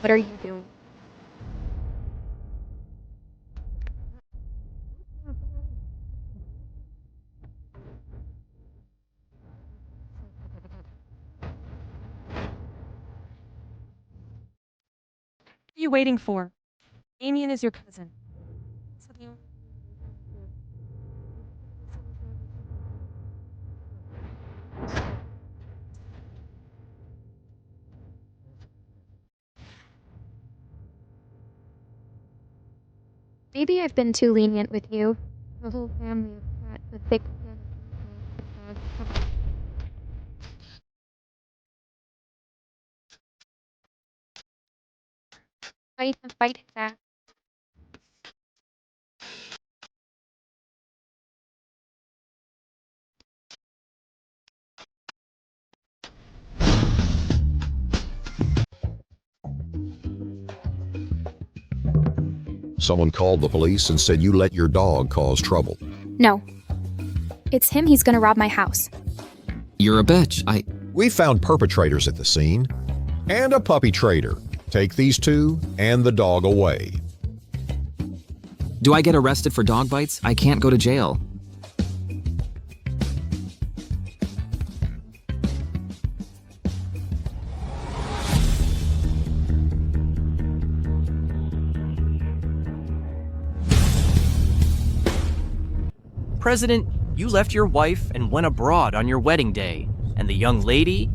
What are you doing? What are you waiting for? Damien is your cousin. Maybe I've been too lenient with you. The whole family is fat, the thick skin. Fight that. Someone called the police and said you let your dog cause trouble. No. It's him. He's gonna rob my house. You're a bitch. We found perpetrators at the scene and a puppy trader. Take these two and the dog away. Do I get arrested for dog bites? I can't go to jail. President, you left your wife and went abroad on your wedding day. And the young lady?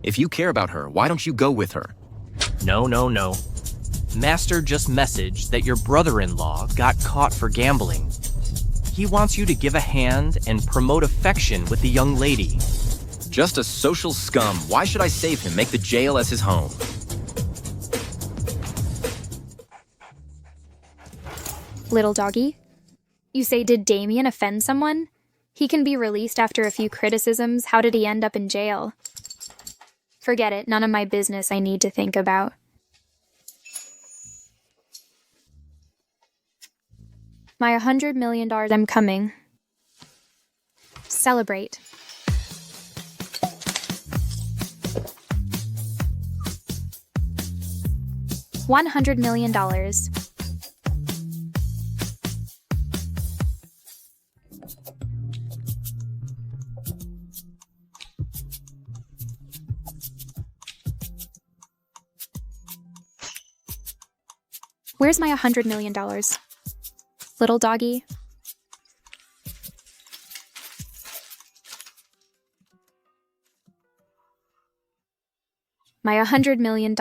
If you care about her, why don't you go with her? No. Master just messaged that your brother-in-law got caught for gambling. He wants you to give a hand and promote affection with the young lady. Just a social scum. Why should I save him? Make the jail as his home. Little doggy? You say, did Damien offend someone? He can be released after a few criticisms. How did he end up in jail? Forget it. None of my business I need to think about. My $100 million, I'm coming. Celebrate. $100 million. Where's my $100 million? Little doggy? My $100 million.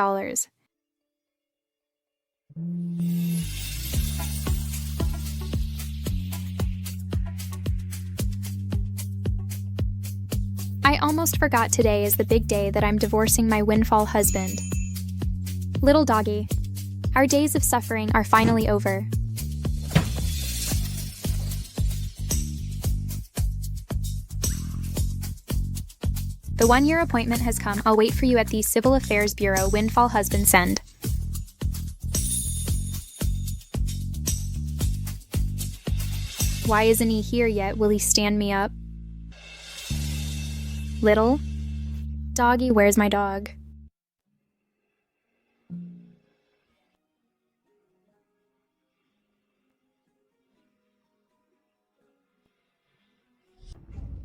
I almost forgot today is the big day that I'm divorcing my windfall husband. Little doggy, our days of suffering are finally over. The 1-year appointment has come. I'll wait for you at the Civil Affairs Bureau. Windfall husband send. Why isn't he here yet? Will he stand me up? Little doggy, where's my dog?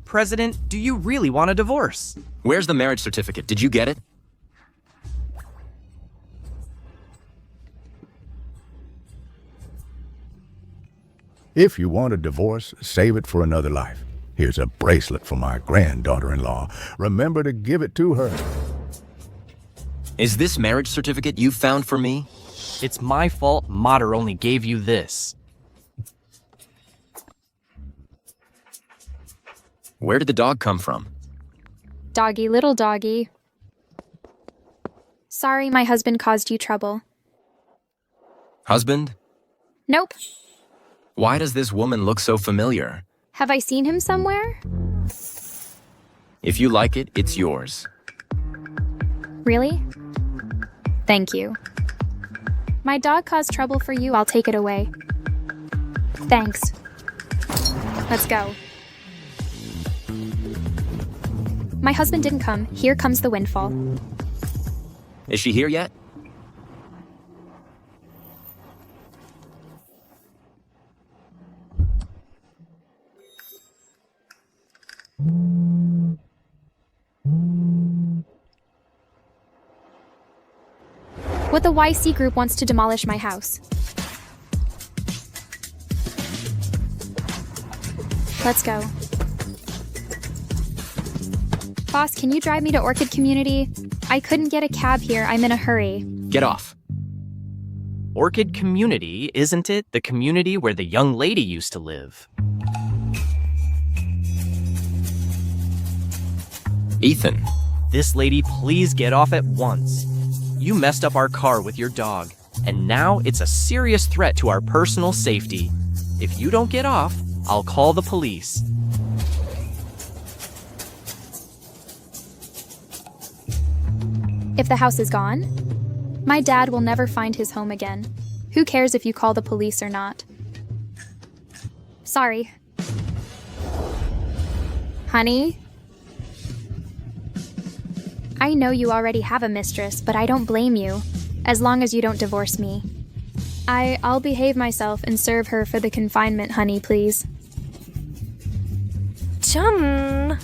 President, do you really want a divorce? Where's the marriage certificate? Did you get it? If you want a divorce, save it for another life. Here's a bracelet for my granddaughter-in-law. Remember to give it to her. Is this marriage certificate you found for me? It's my fault Mater only gave you this. Where did the dog come from? Doggy, little doggy. Sorry, my husband caused you trouble. Husband? Nope. Why does this woman look so familiar? Have I seen him somewhere? If you like it, it's yours. Really? Thank you. My dog caused trouble for you. I'll take it away. Thanks. Let's go. My husband didn't come. Here comes the windfall. Is she here yet? What the YC group wants to demolish my house. Let's go. Boss, can you drive me to Orchid Community? I couldn't get a cab here. I'm in a hurry. Get off. Orchid Community, isn't it? The community where the young lady used to live. Ethan, This lady, please get off at once. You messed up our car with your dog, and now it's a serious threat to our personal safety. If you don't get off, I'll call the police. If the house is gone, my dad will never find his home again. Who cares if you call the police or not? Sorry. Honey? I know you already have a mistress, but I don't blame you, as long as you don't divorce me. I'll behave myself and serve her for the confinement, honey, please. Chum!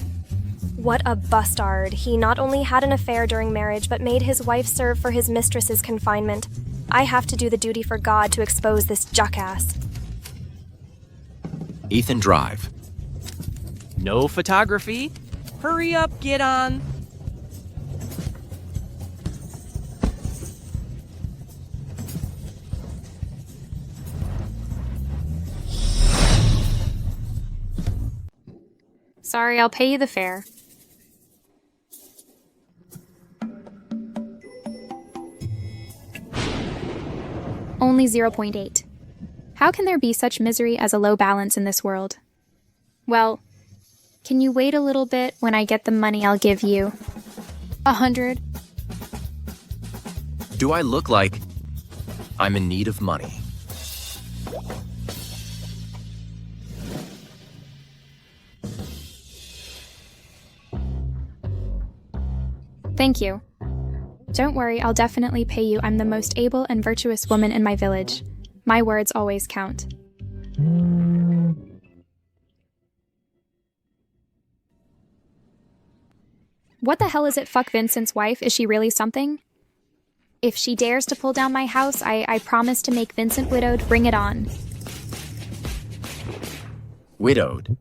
What a bastard. He not only had an affair during marriage, but made his wife serve for his mistress's confinement. I have to do the duty for God to expose this jackass. Ethan, drive. No photography? Hurry up, get on. Sorry, I'll pay you the fare. Only 0.8. How can there be such misery as a low balance in this world? Well, can you wait a little bit? When I get the money, I'll give you 100. Do I look like I'm in need of money? Thank you. Don't worry, I'll definitely pay you. I'm the most able and virtuous woman in my village. My words always count. What the hell is it? Fuck Vincent's wife? Is she really something? If she dares to pull down my house, I promise to make Vincent widowed. Bring it on. Widowed?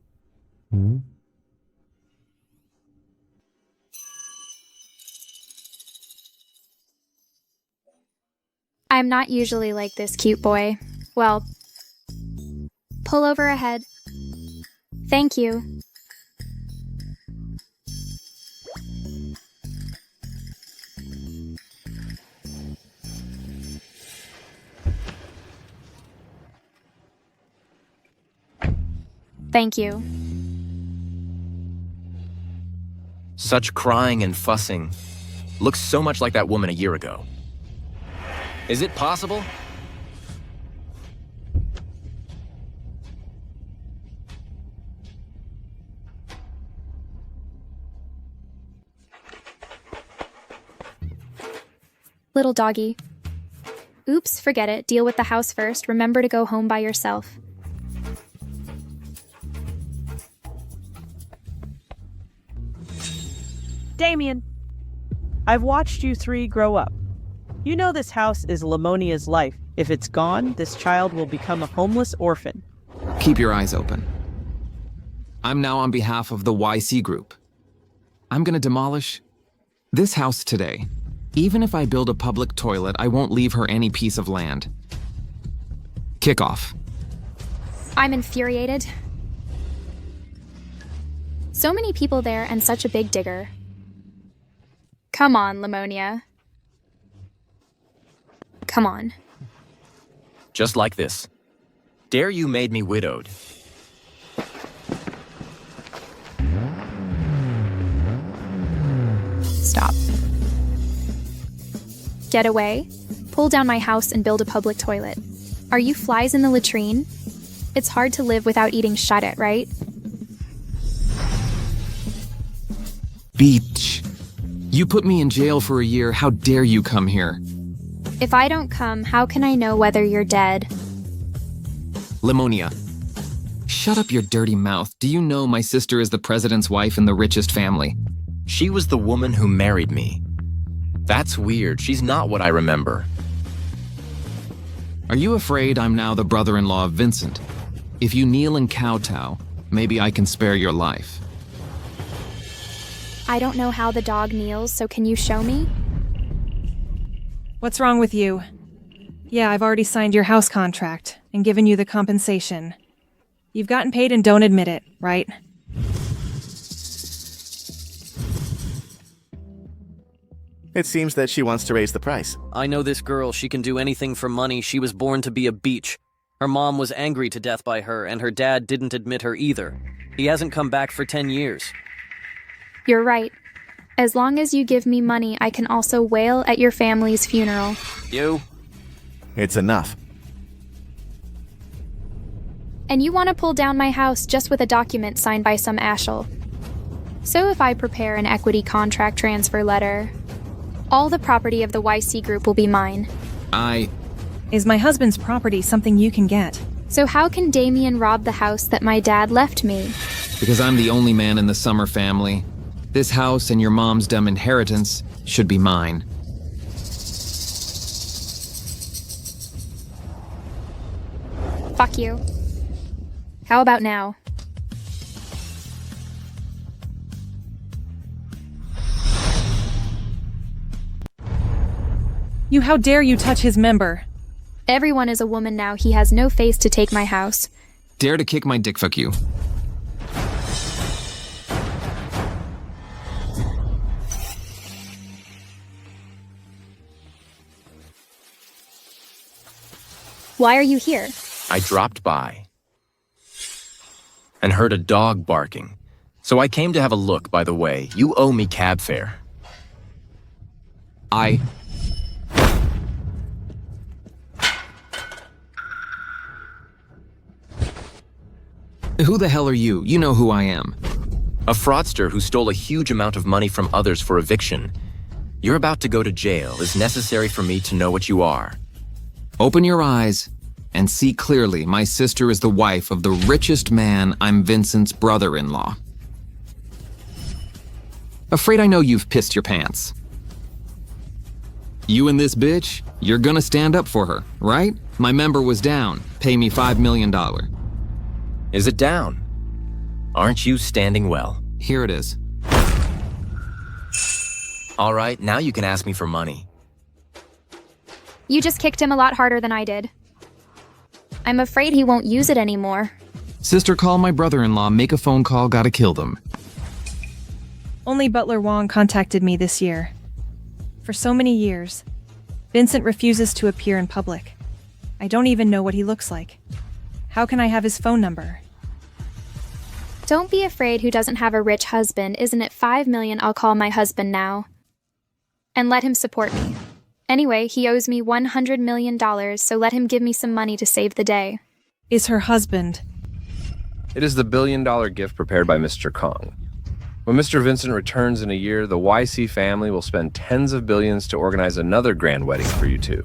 I'm not usually like this, cute boy. Well, pull over ahead. Thank you. Thank you. Such crying and fussing. Looks so much like that woman a year ago. Is it possible? Little doggy. Oops, forget it. Deal with the house first. Remember to go home by yourself. Damien, I've watched you three grow up. You know this house is Lamonia's life. If it's gone, this child will become a homeless orphan. Keep your eyes open. I'm now on behalf of the YC group. I'm gonna demolish this house today. Even if I build a public toilet, I won't leave her any piece of land. Kick off. I'm infuriated. So many people there and such a big digger. Come on, Lamonia. Come on. Just like this. Dare you made me widowed. Stop. Get away. Pull down my house and build a public toilet. Are you flies in the latrine? It's hard to live without eating shut-it, right? Beach. You put me in jail for a year. How dare you come here? If I don't come, how can I know whether you're dead? Lamonia. Shut up your dirty mouth. Do you know my sister is the president's wife in the richest family? She was the woman who married me. That's weird. She's not what I remember. Are you afraid I'm now the brother-in-law of Vincent? If you kneel and kowtow, maybe I can spare your life. I don't know how the dog kneels, so can you show me? What's wrong with you? Yeah, I've already signed your house contract and given you the compensation. You've gotten paid and don't admit it, right? It seems that she wants to raise the price. I know this girl. She can do anything for money. She was born to be a beach. Her mom was angry to death by her, and her dad didn't admit her either. He hasn't come back for 10 years. You're right. As long as you give me money, I can also wail at your family's funeral. You? It's enough. And you want to pull down my house just with a document signed by some ashel. So if I prepare an equity contract transfer letter, all the property of the YC Group will be mine. Is my husband's property something you can get? So how can Damien rob the house that my dad left me? Because I'm the only man in the Summer family. This house and your mom's dumb inheritance should be mine. Fuck you. How about now? How dare you touch his member? Everyone is a woman now. He has no face to take my house. Dare to kick my dick, fuck you. Why are you here? I dropped by and heard a dog barking. So I came to have a look. By the way, you owe me cab fare. Who the hell are you? You know who I am. A fraudster who stole a huge amount of money from others for eviction. You're about to go to jail. It's necessary for me to know what you are. Open your eyes and see clearly my sister is the wife of the richest man. I'm Vincent's brother-in-law. Afraid I know you've pissed your pants. You and this bitch, you're gonna stand up for her, right? My member was down. Pay me $5 million. Is it down? Aren't you standing well? Here it is. All right, now you can ask me for money. You just kicked him a lot harder than I did. I'm afraid he won't use it anymore. Sister, call my brother-in-law, make a phone call, gotta kill them. Only Butler Wong contacted me this year. For so many years, Vincent refuses to appear in public. I don't even know what he looks like. How can I have his phone number? Don't be afraid who doesn't have a rich husband. Isn't it $5 million? I'll call my husband now. And let him support me. Anyway, he owes me $100 million, so let him give me some money to save the day. Is her husband? It is the billion-dollar gift prepared by Mr. Kong. When Mr. Vincent returns in a year, the YC family will spend tens of billions to organize another grand wedding for you two.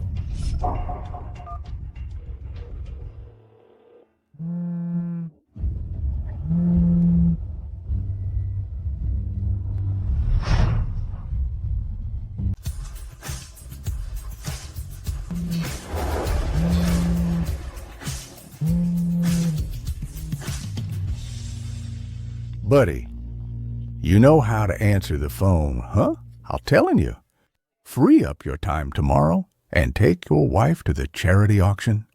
Buddy, you know how to answer the phone, huh? I'm telling you. Free up your time tomorrow and take your wife to the charity auction.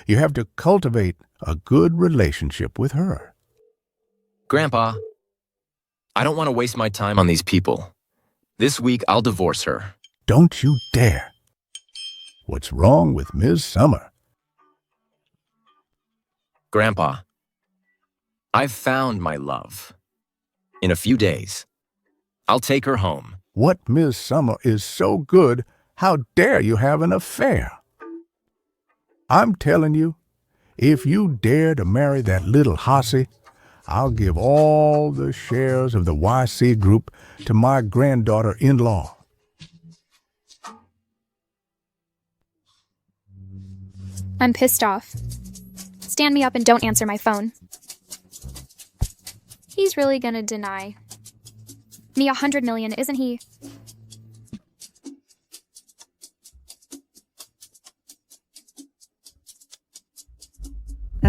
You have to cultivate a good relationship with her. Grandpa, I don't want to waste my time on these people. This week, I'll divorce her. Don't you dare. What's wrong with Ms. Summer? Grandpa, I've found my love. In a few days, I'll take her home. What Ms. Summer is so good, how dare you have an affair? I'm telling you, if you dare to marry that little hussy, I'll give all the shares of the YC Group to my granddaughter-in-law. I'm pissed off. Stand me up and don't answer my phone. He's really gonna deny me $100 million, isn't he?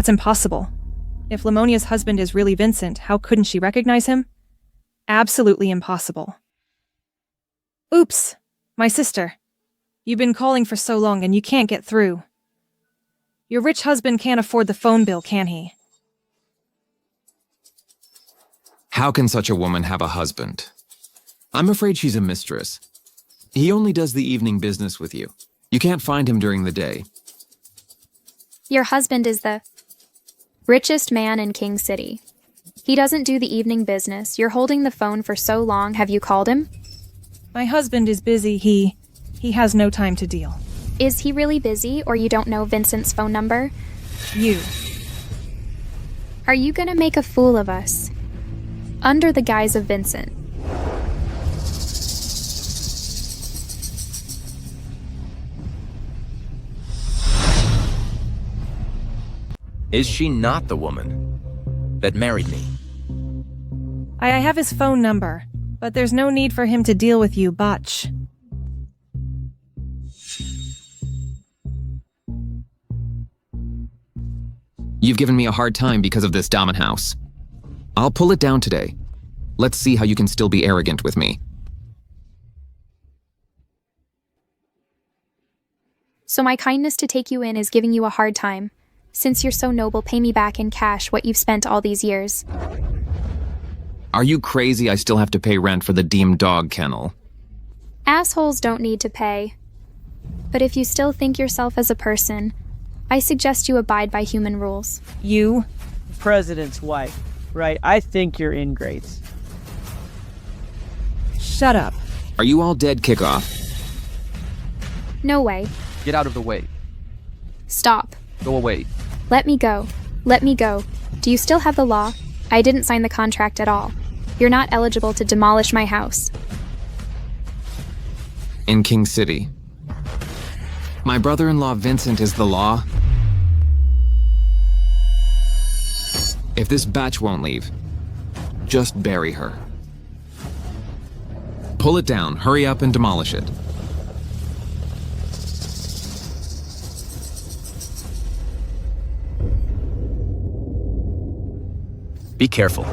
That's impossible. If Lamonia's husband is really Vincent, how couldn't she recognize him? Absolutely impossible. Oops, my sister. You've been calling for so long and you can't get through. Your rich husband can't afford the phone bill, can he? How can such a woman have a husband? I'm afraid she's a mistress. He only does the evening business with you. You can't find him during the day. Your husband is the richest man in King City. He doesn't do the evening business. You're holding the phone for so long. Have you called him? My husband is busy. He has no time to deal. Is he really busy, or you don't know Vincent's phone number? You. Are you gonna make a fool of us? Under the guise of Vincent. Is she not the woman that married me? I have his phone number, but there's no need for him to deal with you, Botch. You've given me a hard time because of this Damen house. I'll pull it down today. Let's see how you can still be arrogant with me. So my kindness to take you in is giving you a hard time. Since you're so noble, pay me back in cash what you've spent all these years. Are you crazy? I still have to pay rent for the deemed dog kennel. Assholes don't need to pay. But if you still think yourself as a person, I suggest you abide by human rules. You? President's wife. Right, I think you're ingrates. Shut up. Are you all dead, Kickoff? No way. Get out of the way. Stop. Go away. Let me go. Let me go. Do you still have the law? I didn't sign the contract at all. You're not eligible to demolish my house. In King City. My brother-in-law Vincent is the law. If this batch won't leave, just bury her. Pull it down, hurry up and demolish it. Be careful.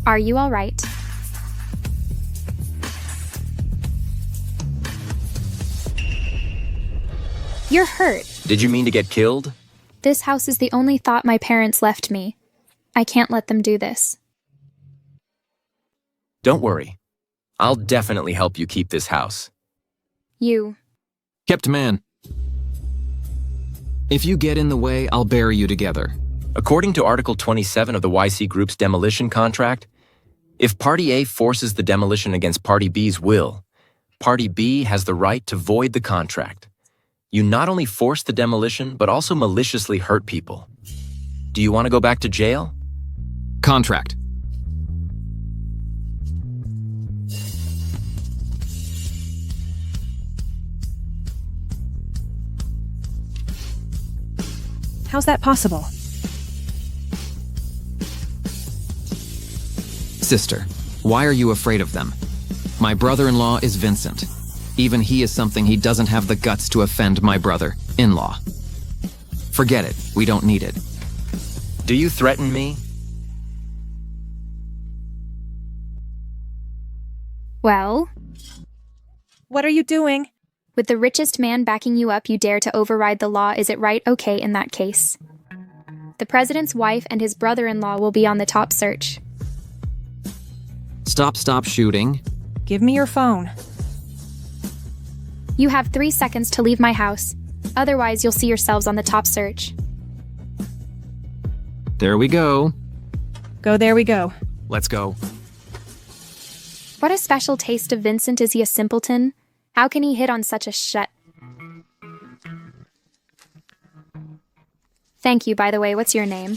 Are you all right? You're hurt. Did you mean to get killed? This house is the only thought my parents left me. I can't let them do this. Don't worry. I'll definitely help you keep this house. You. Kept man. If you get in the way, I'll bury you together. According to Article 27 of the YC Group's demolition contract, if Party A forces the demolition against Party B's will, Party B has the right to void the contract. You not only force the demolition, but also maliciously hurt people. Do you want to go back to jail? Contract. How's that possible? Sister, why are you afraid of them? My brother-in-law is Vincent. Even he is something he doesn't have the guts to offend my brother-in-law. Forget it. We don't need it. Do you threaten me? Well? What are you doing? With the richest man backing you up, you dare to override the law. Is it right? Okay, in that case. The president's wife and his brother-in-law will be on the top search. Stop shooting. Give me your phone. You have 3 seconds to leave my house. Otherwise, you'll see yourselves on the top search. There we go. There we go. Let's go. What a special taste of Vincent. Is he a simpleton? How can he hit on such a shut? Thank you, by the way. What's your name?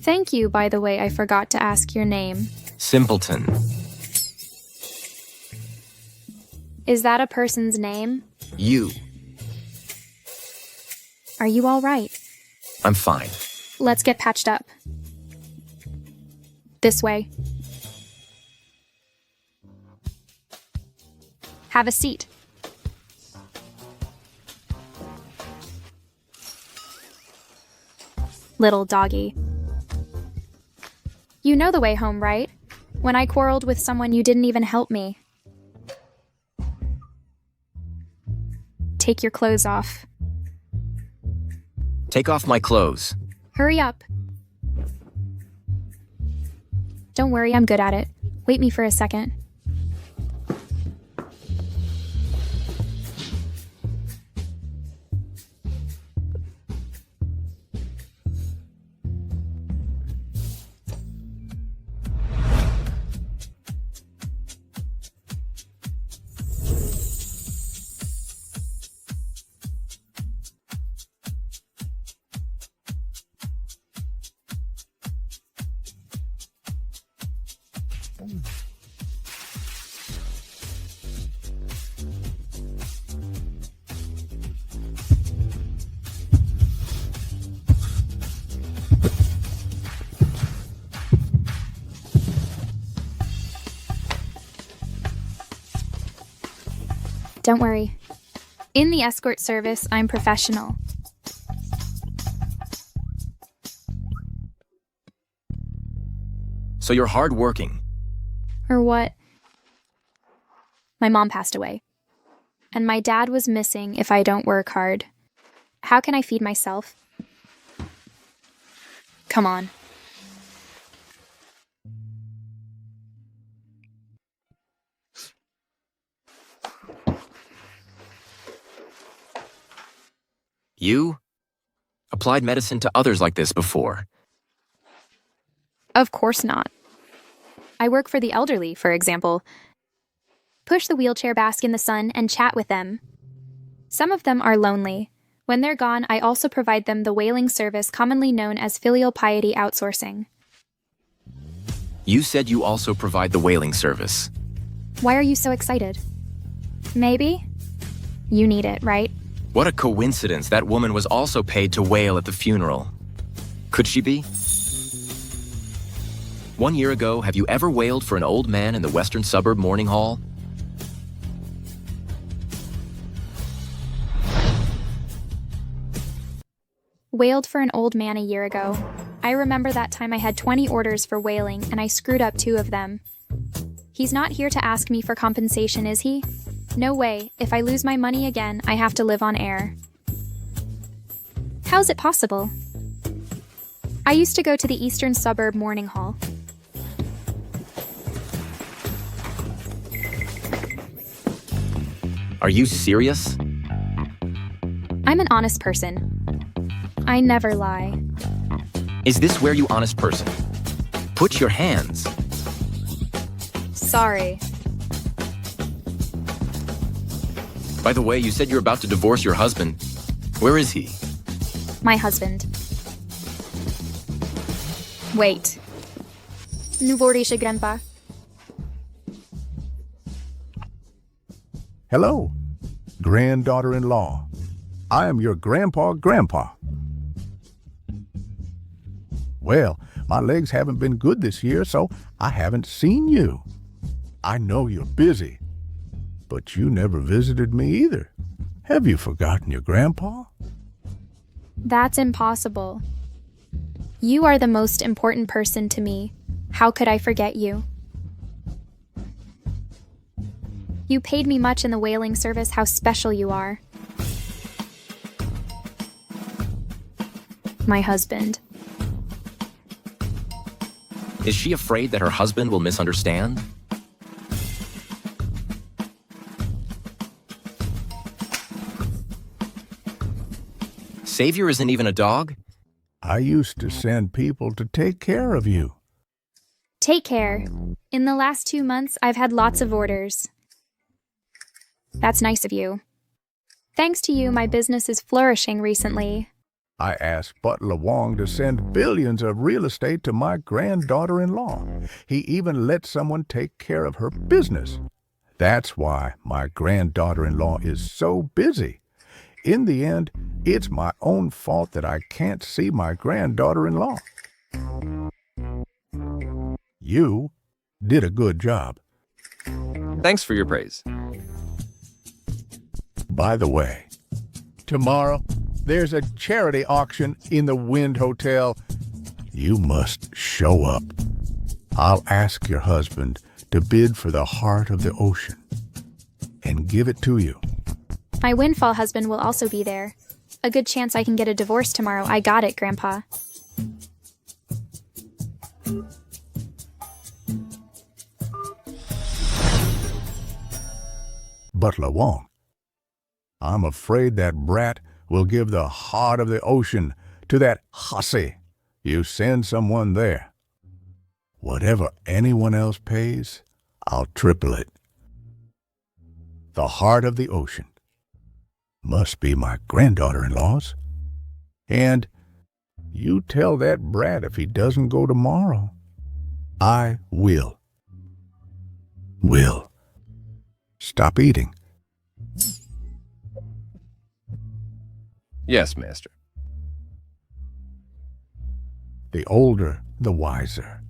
Thank you, by the way. I forgot to ask your name. Simpleton. Is that a person's name? You. Are you all right? I'm fine. Let's get patched up. This way. Have a seat. Little doggy. You know the way home, right? When I quarreled with someone, you didn't even help me. Take your clothes off. Take off my clothes. Hurry up. Don't worry, I'm good at it. Wait me for a second. Don't worry. In the escort service, I'm professional. So you're hardworking. Or what? My mom passed away. And my dad was missing if I don't work hard. How can I feed myself? Come on. You applied medicine to others like this before. Of course not. I work for the elderly, for example. Push the wheelchair bask in the sun and chat with them. Some of them are lonely. When they're gone, I also provide them the whaling service commonly known as filial piety outsourcing. You said you also provide the whaling service. Why are you so excited? Maybe? You need it, right? What a coincidence that woman was also paid to wail at the funeral. Could she be? 1 year ago, have you ever wailed for an old man in the western suburb mourning hall? Wailed for an old man a year ago. I remember that time I had 20 orders for whaling and I screwed up 2 of them. He's not here to ask me for compensation, is he? No way. If I lose my money again, I have to live on air. How's it possible? I used to go to the eastern suburb mourning hall. Are you serious? I'm an honest person. I never lie. Is this where you honest person? Put your hands. Sorry. By the way, you said you're about to divorce your husband. Where is he? My husband. Wait. Nuvorisha Grandpa. Hello, granddaughter-in-law. I am your grandpa. Well, my legs haven't been good this year, so I haven't seen you. I know you're busy, but you never visited me either. Have you forgotten your grandpa? That's impossible. You are the most important person to me. How could I forget you? You paid me much in the whaling service. How special you are. My husband. Is she afraid that her husband will misunderstand? Savior isn't even a dog? I used to send people to take care of you. Take care. In the last 2 months, I've had lots of orders. That's nice of you. Thanks to you, my business is flourishing recently. I asked Butler Wong to send billions of real estate to my granddaughter-in-law. He even let someone take care of her business. That's why my granddaughter-in-law is so busy. In the end, it's my own fault that I can't see my granddaughter-in-law. You did a good job. Thanks for your praise. By the way, tomorrow there's a charity auction in the Wind Hotel. You must show up. I'll ask your husband to bid for the heart of the ocean and give it to you. My windfall husband will also be there. A good chance I can get a divorce tomorrow. I got it, Grandpa. Butler Wong, I'm afraid that brat will give the heart of the ocean to that hussy. You send someone there. Whatever anyone else pays, I'll triple it. The heart of the ocean must be my granddaughter-in-law's. And you tell that brat if he doesn't go tomorrow, I will. Stop eating. Yes, master. The older, the wiser.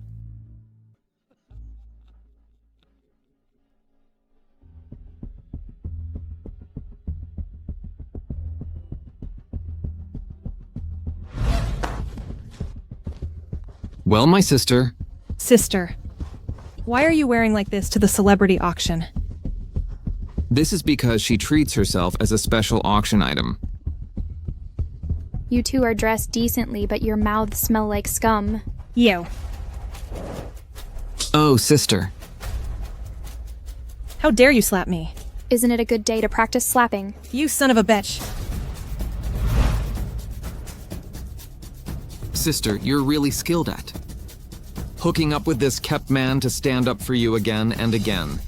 Well, my sister. Sister, why are you wearing like this to the celebrity auction? This is because she treats herself as a special auction item. You two are dressed decently, but your mouths smell like scum. You. Oh, sister. How dare you slap me? Isn't it a good day to practice slapping? You son of a bitch. Sister, you're really skilled at hooking up with this kept man to stand up for you again and again.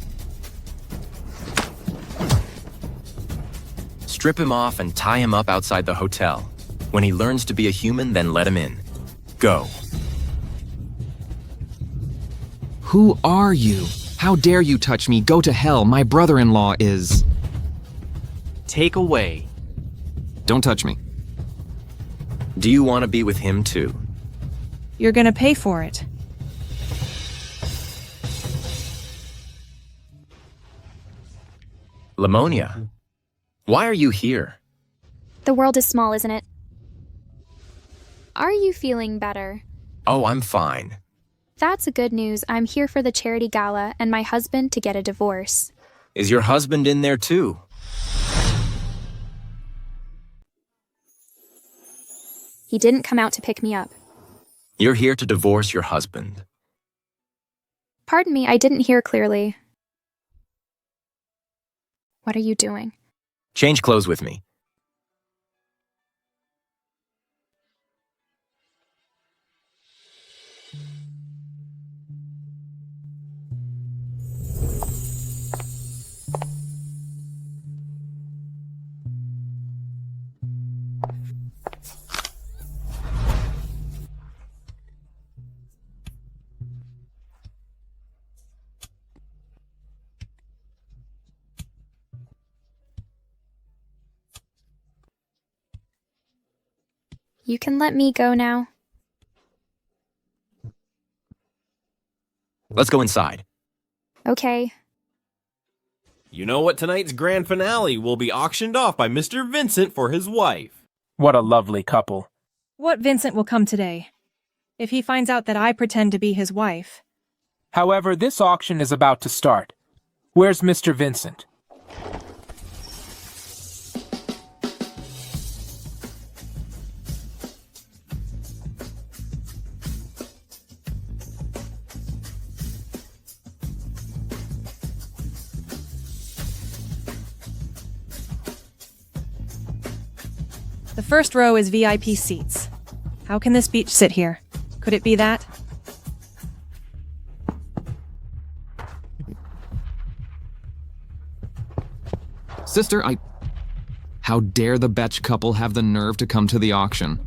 Strip him off and tie him up outside the hotel. When he learns to be a human, then let him in. Go. Who are you? How dare you touch me? Go to hell. My brother-in-law is... Take away. Don't touch me. Do you want to be with him too? You're gonna pay for it. Lamonia. Why are you here? The world is small, isn't it? Are you feeling better? Oh, I'm fine. That's a good news. I'm here for the charity gala and my husband to get a divorce. Is your husband in there too? He didn't come out to pick me up. You're here to divorce your husband. Pardon me, I didn't hear clearly. What are you doing? Change clothes with me. You can let me go now. Let's go inside. Okay. You know what? Tonight's grand finale will be auctioned off by Mr. Vincent for his wife. What a lovely couple. What Vincent will come today? If he finds out that I pretend to be his wife. However, this auction is about to start. Where's Mr. Vincent? The first row is VIP seats. How can this beach sit here? Could it be that? Sister, How dare the Betch couple have the nerve to come to the auction?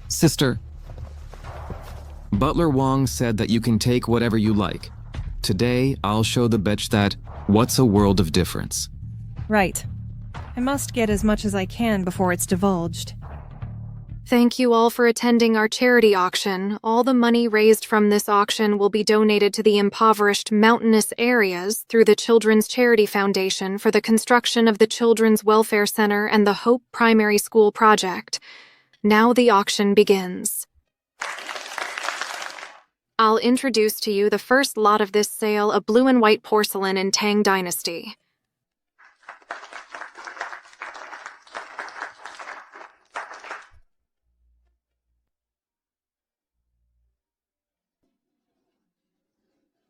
Sister, Butler Wong said that you can take whatever you like. Today, I'll show the Betch that What's a world of difference? Right. I must get as much as I can before it's divulged. Thank you all for attending our charity auction. All the money raised from this auction will be donated to the impoverished mountainous areas through the Children's Charity Foundation for the construction of the Children's Welfare Center and the Hope Primary School project. Now the auction begins. I'll introduce to you the first lot of this sale, a blue and white porcelain in Tang Dynasty.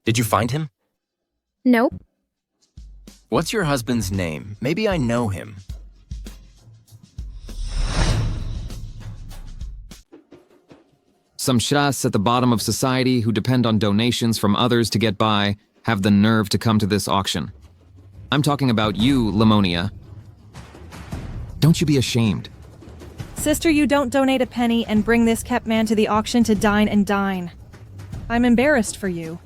Did you find him? Nope. What's your husband's name? Maybe I know him. Some shas at the bottom of society who depend on donations from others to get by have the nerve to come to this auction. I'm talking about you, Lamonia. Don't you be ashamed. Sister, you don't donate a penny and bring this kept man to the auction to dine and dine. I'm embarrassed for you.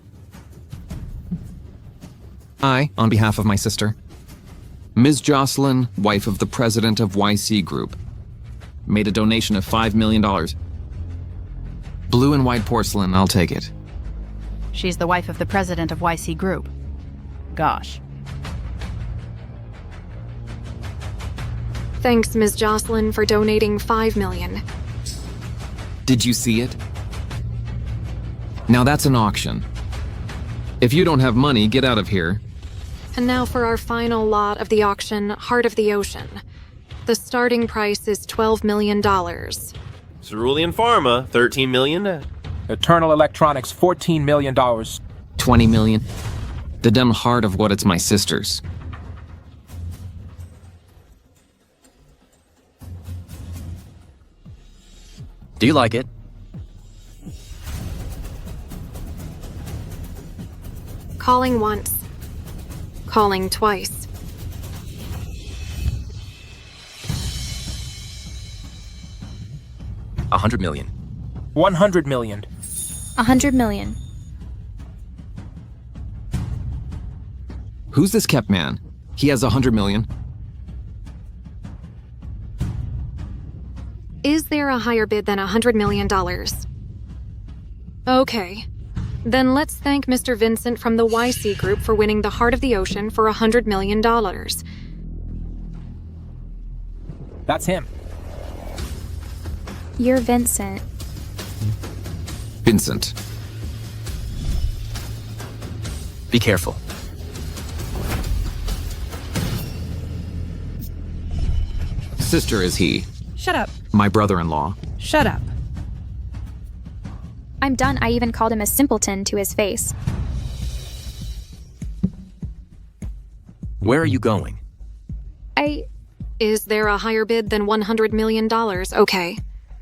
I, on behalf of my sister, Ms. Jocelyn, wife of the president of YC Group, made a donation of $5 million. Blue and white porcelain, I'll take it. She's the wife of the president of YC Group. Gosh. Thanks, Ms. Jocelyn, for donating $5 million. Did you see it? Now that's an auction. If you don't have money, get out of here. And now for our final lot of the auction, Heart of the Ocean. The starting price is $12 million. Cerulean Pharma, $13 million. Eternal Electronics, $14 million. $20 million. The dumb heart of what it's my sister's. Do you like it? Calling once. Calling twice. $100 million. $100 million. $100 million. Who's this kept man? He has $100 million. Is there a higher bid than $100 million? Okay. Then let's thank Mr. Vincent from the YC Group for winning the Heart of the Ocean for $100 million. That's him. You're Vincent. Vincent. Be careful. Sister is he. Shut up. My brother-in-law. Shut up. I'm done. I even called him a simpleton to his face. Where are you going? Is there a higher bid than $100 million? Okay.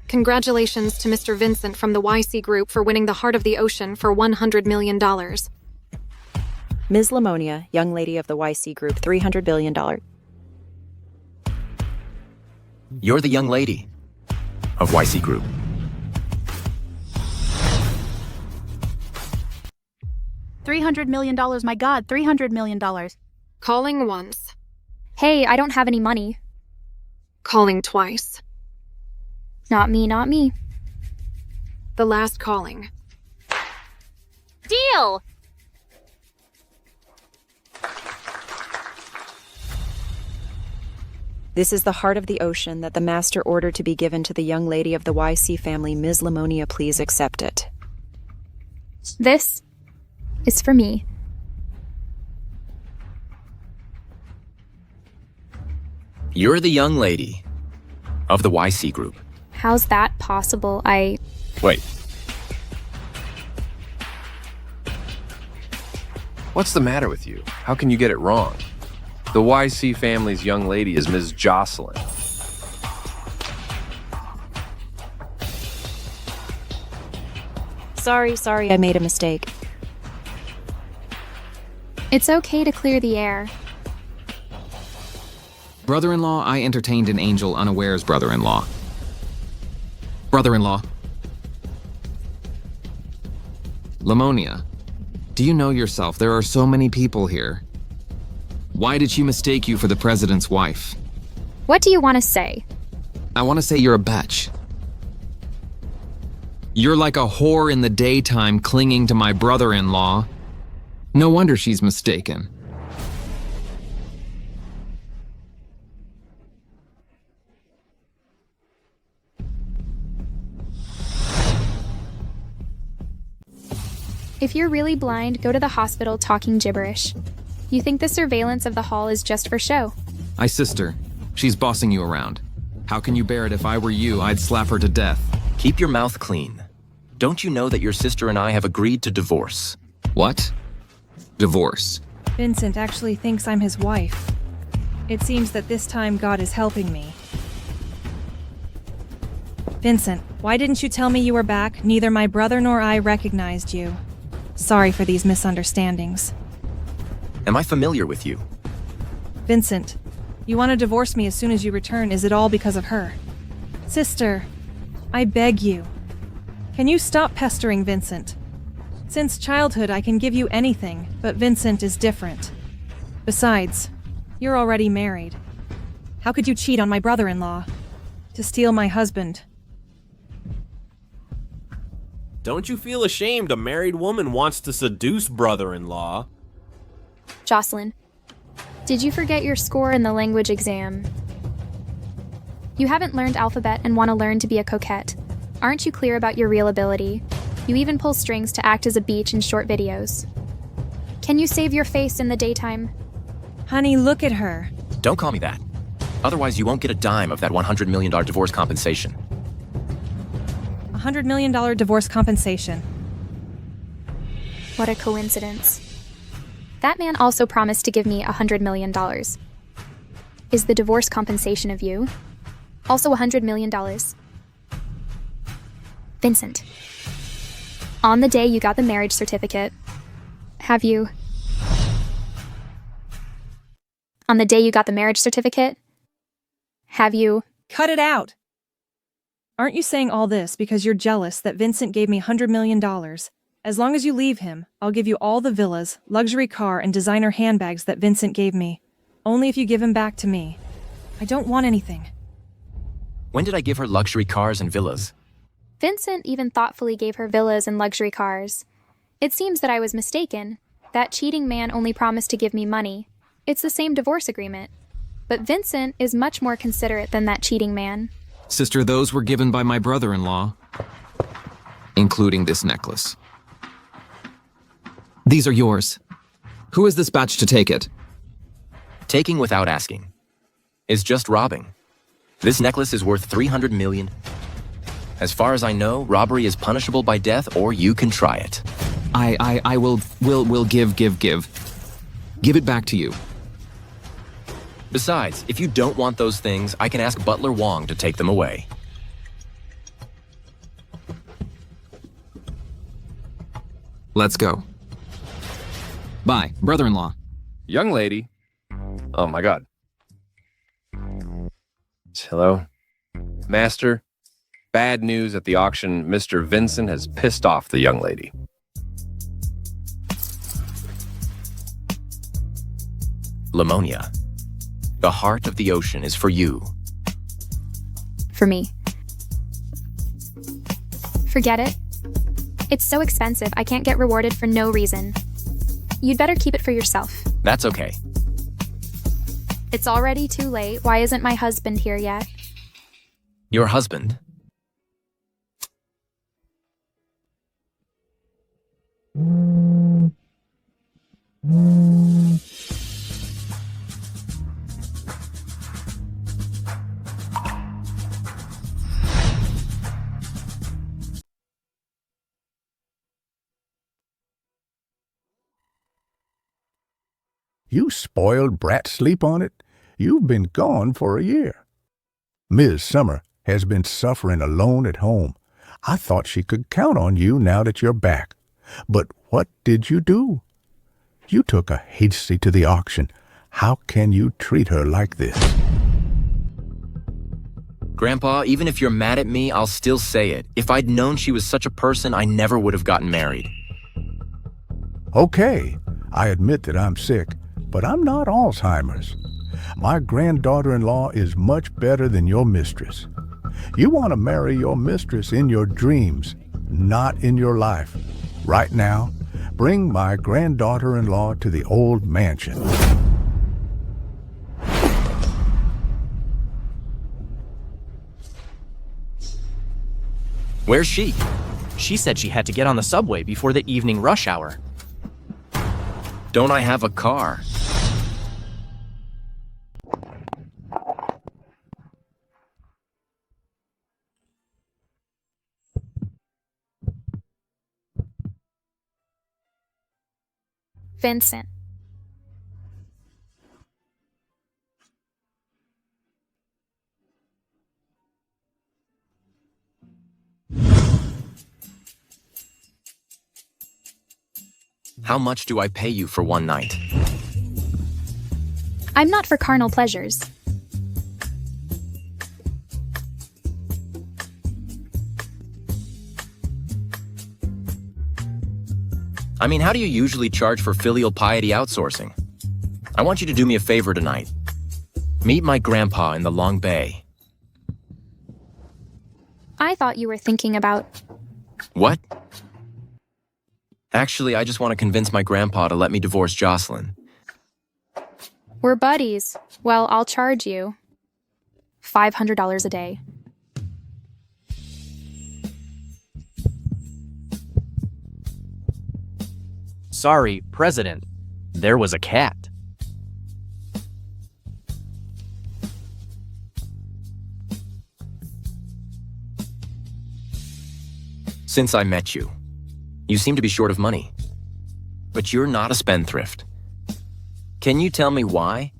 Congratulations to Mr. Vincent from the YC Group for winning the Heart of the Ocean for $100 million. Ms. Lamonia, young lady of the YC Group, $300 billion. You're the young lady of YC Group. $300 million, my God, $300 million. Calling once. Hey, I don't have any money. Calling twice. Not me, not me. The last calling. Deal! This is the Heart of the Ocean that the Master ordered to be given to the young lady of the YC family. Ms. Lamonia, please accept it. This is for me. You're the young lady of the YC Group. How's that possible? Wait. What's the matter with you? How can you get it wrong? The YC family's young lady is Ms. Jocelyn. Sorry, I made a mistake. It's okay to clear the air. Brother-in-law, I entertained an angel unawares brother-in-law. Brother-in-law. Lamonia, do you know yourself? There are so many people here. Why did she mistake you for the president's wife? What do you want to say? I want to say you're a bitch. You're like a whore in the daytime clinging to my brother-in-law. No wonder she's mistaken. If you're really blind, go to the hospital talking gibberish. You think the surveillance of the hall is just for show. Sister, she's bossing you around. How can you bear it? If I were you, I'd slap her to death. Keep your mouth clean. Don't you know that your sister and I have agreed to divorce? What? Divorce. Vincent actually thinks I'm his wife. It seems that this time God is helping me. Vincent, why didn't you tell me you were back? Neither my brother nor I recognized you. Sorry for these misunderstandings. Am I familiar with you? Vincent, you want to divorce me as soon as you return. Is it all because of her? Sister, I beg you. Can you stop pestering Vincent? Since childhood, I can give you anything, but Vincent is different. Besides, you're already married. How could you cheat on my brother-in-law? To steal my husband? Don't you feel ashamed a married woman wants to seduce brother-in-law? Jocelyn, did you forget your score in the language exam? You haven't learned alphabet and want to learn to be a coquette. Aren't you clear about your real ability? You even pull strings to act as a beach in short videos. Can you save your face in the daytime? Honey, look at her. Don't call me that. Otherwise, you won't get a dime of that $100 million divorce compensation. $100 million divorce compensation. What a coincidence. That man also promised to give me $100 million. Is the divorce compensation of you also $100 million? Vincent, on the day you got the marriage certificate, have you... On the day you got the marriage certificate, have you... Cut it out! Aren't you saying all this because you're jealous that Vincent gave me $100 million? As long as you leave him, I'll give you all the villas, luxury car, and designer handbags that Vincent gave me. Only if you give him back to me. I don't want anything. When did I give her luxury cars and villas? Vincent even thoughtfully gave her villas and luxury cars. It seems that I was mistaken. That cheating man only promised to give me money. It's the same divorce agreement. But Vincent is much more considerate than that cheating man. Sister, those were given by my brother-in-law, including this necklace. These are yours. Who is this batch to take it? Taking without asking. Is just robbing. This necklace is worth $300 million. As far as I know, robbery is punishable by death, or you can try it. I will give. Give it back to you. Besides, if you don't want those things, I can ask Butler Wong to take them away. Let's go. Bye, brother-in-law. Young lady. Oh my god. Hello? Master, bad news at the auction. Mr. Vincent has pissed off the young lady. Lamonia. The heart of the ocean is for you. For me. Forget it. It's so expensive, I can't get rewarded for no reason. You'd better keep it for yourself. That's okay. It's already too late. Why isn't my husband here yet? Your husband? You spoiled brat, sleep on it. You've been gone for a year. Ms. Summer has been suffering alone at home. I thought she could count on you now that you're back. But what did you do? You took a hasty to the auction. How can you treat her like this? Grandpa, even if you're mad at me, I'll still say it. If I'd known she was such a person, I never would have gotten married. Okay, I admit that I'm sick, but I'm not Alzheimer's. My granddaughter-in-law is much better than your mistress. You want to marry your mistress in your dreams, not in your life. Right now, bring my granddaughter-in-law to the old mansion. Where's she? She said she had to get on the subway before the evening rush hour. Don't I have a car? Vincent. How much do I pay you for one night? I'm not for carnal pleasures. I mean, how do you usually charge for filial piety outsourcing? I want you to do me a favor tonight. Meet my grandpa in the Long Bay. I thought you were thinking about... What? Actually, I just want to convince my grandpa to let me divorce Jocelyn. We're buddies. Well, I'll charge you $500 a day. Sorry, President. There was a cat. Since I met you, you seem to be short of money. But you're not a spendthrift. Can you tell me why?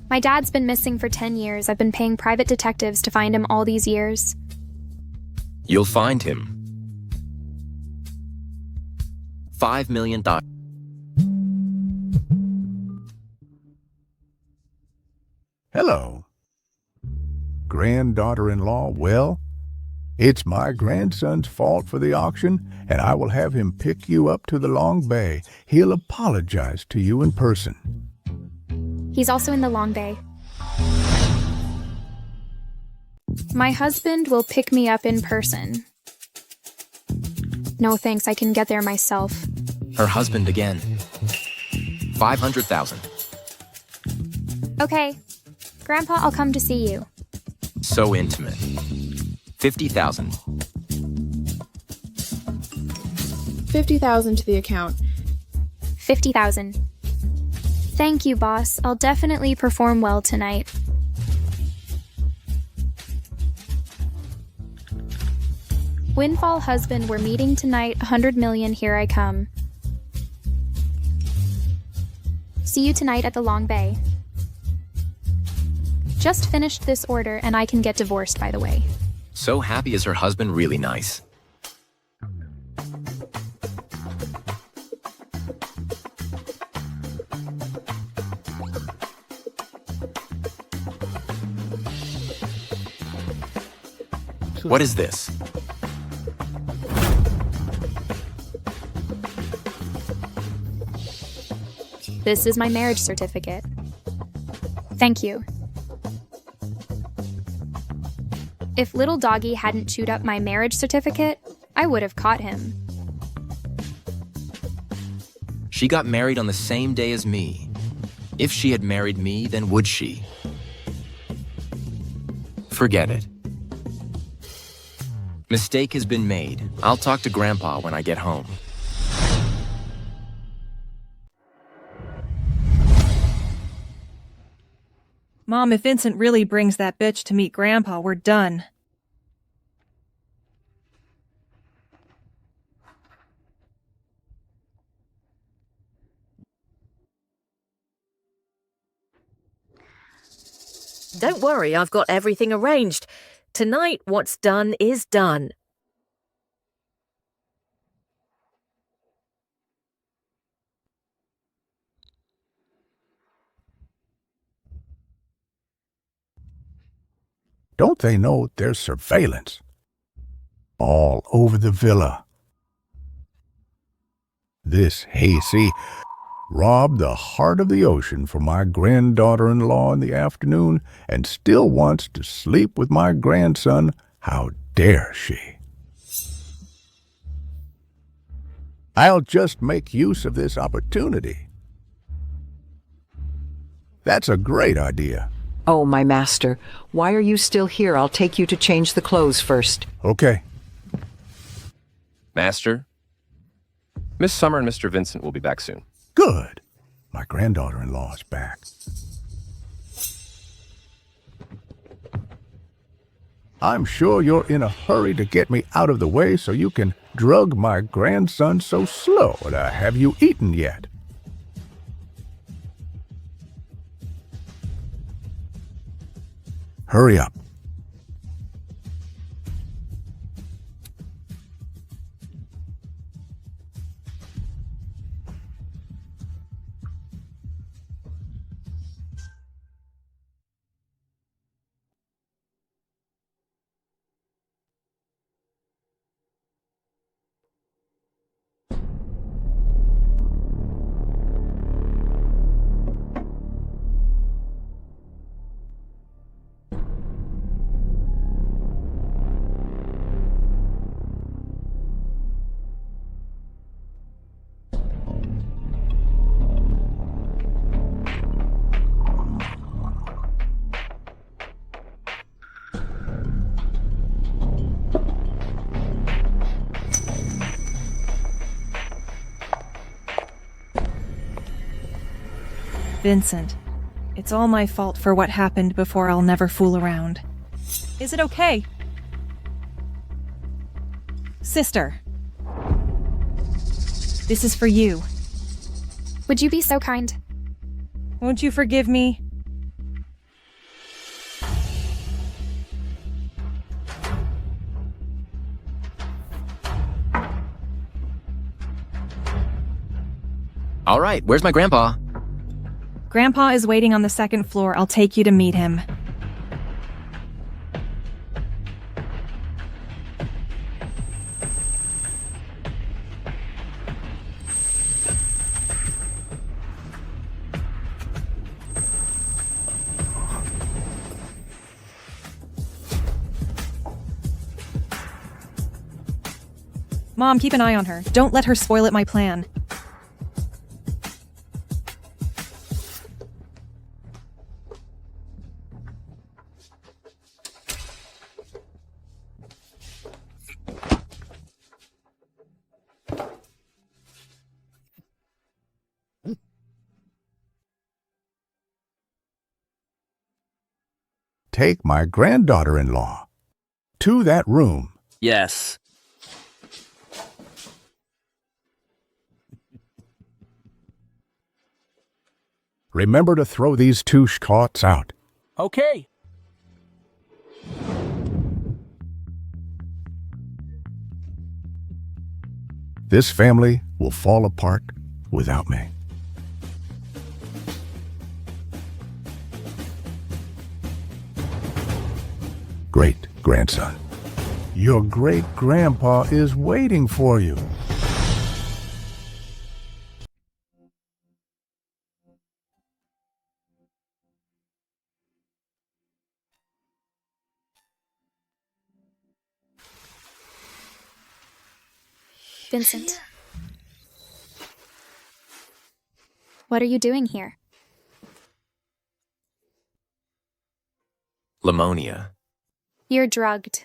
My dad's been missing for 10 years. I've been paying private detectives to find him all these years. You'll find him. $5 million. Hello. Granddaughter-in-law, well, it's my grandson's fault for the auction, and I will have him pick you up to the Long Bay. He'll apologize to you in person. He's also in the Long Bay. My husband will pick me up in person. No thanks, I can get there myself. Her husband again. 500,000. Okay. Grandpa, I'll come to see you. So intimate. 50,000. 50,000 to the account. 50,000. Thank you, boss. I'll definitely perform well tonight. Windfall husband, we're meeting tonight. 100 million, here I come. See you tonight at the Long Bay. Just finished this order and I can get divorced, by the way. So happy. Is her husband really nice? What is this? This is my marriage certificate. Thank you. If little doggy hadn't chewed up my marriage certificate, I would have caught him. She got married on the same day as me. If she had married me, then would she? Forget it. Mistake has been made. I'll talk to Grandpa when I get home. Mom, if Vincent really brings that bitch to meet Grandpa, we're done. Don't worry, I've got everything arranged. Tonight, what's done is done. Don't they know there's surveillance all over the villa? This Hasty robbed the heart of the ocean for my granddaughter-in-law in the afternoon and still wants to sleep with my grandson. How dare she? I'll just make use of this opportunity. That's a great idea. Oh, my master, why are you still here? I'll take you to change the clothes first. Okay. Master, Miss Summer and Mr. Vincent will be back soon. Good. My granddaughter-in-law is back. I'm sure you're in a hurry to get me out of the way so you can drug my grandson so slow. Have you eaten yet? Hurry up. Vincent, it's all my fault for what happened before. I'll never fool around. Is it okay? Sister. This is for you. Would you be so kind? Won't you forgive me? All right, where's my grandpa? Grandpa is waiting on the second floor. I'll take you to meet him. Mom, keep an eye on her. Don't let her spoil my plan. Take my granddaughter-in-law to that room. Yes. Remember to throw these two schlots out. Okay. This family will fall apart without me. Great grandson, your great grandpa is waiting for you. Vincent. What are you doing here? Limonea. You're drugged.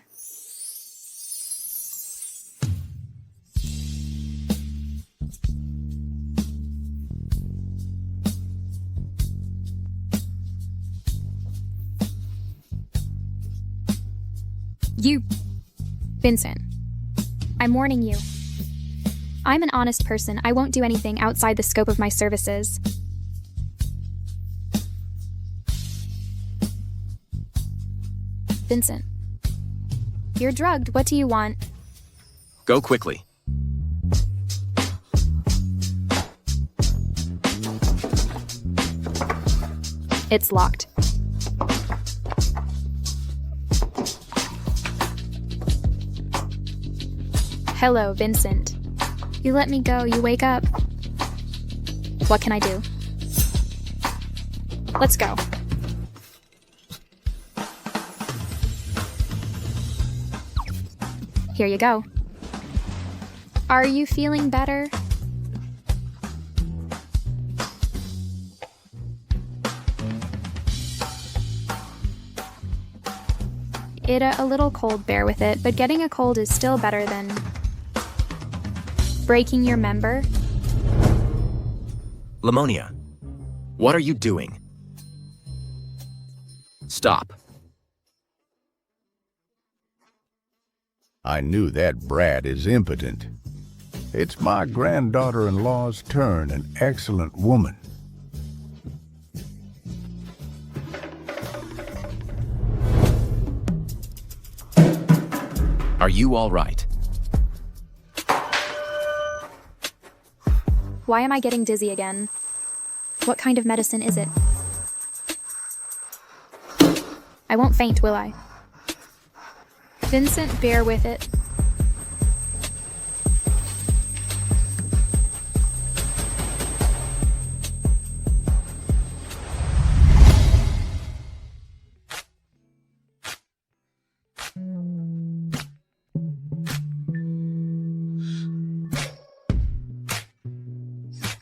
Vincent, I'm warning you. I'm an honest person. I won't do anything outside the scope of my services. Vincent, you're drugged. What do you want? Go quickly. It's locked. Hello, Vincent. You let me go, you wake up. What can I do? Let's go. Here you go. Are you feeling better? A little cold, bear with it, but getting a cold is still better than breaking your member. Lamonia, what are you doing? Stop. I knew that brat is impotent. It's my granddaughter-in-law's turn, an excellent woman. Are you all right? Why am I getting dizzy again? What kind of medicine is it? I won't faint, will I? Vincent, bear with it.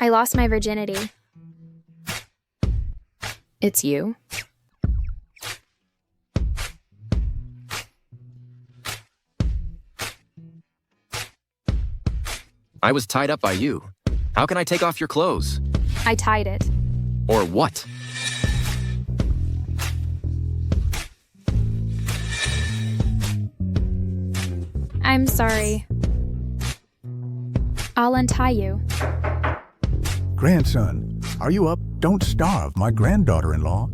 I lost my virginity. It's you? I was tied up by you. How can I take off your clothes? I tied it. Or what? I'm sorry. I'll untie you. Grandson, are you up? Don't starve my granddaughter-in-law.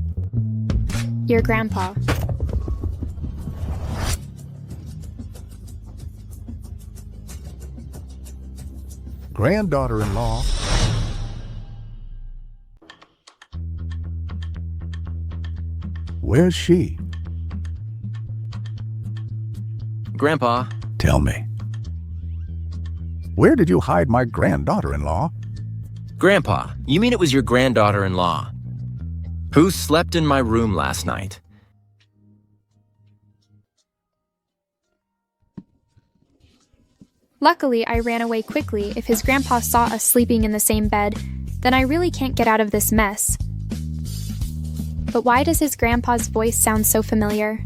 Your grandpa. Granddaughter-in-law. Where's she? Grandpa. Tell me. Where did you hide my granddaughter-in-law? Grandpa, you mean it was your granddaughter-in-law? Who slept in my room last night? Luckily, I ran away quickly. If his grandpa saw us sleeping in the same bed, then I really can't get out of this mess. But why does his grandpa's voice sound so familiar?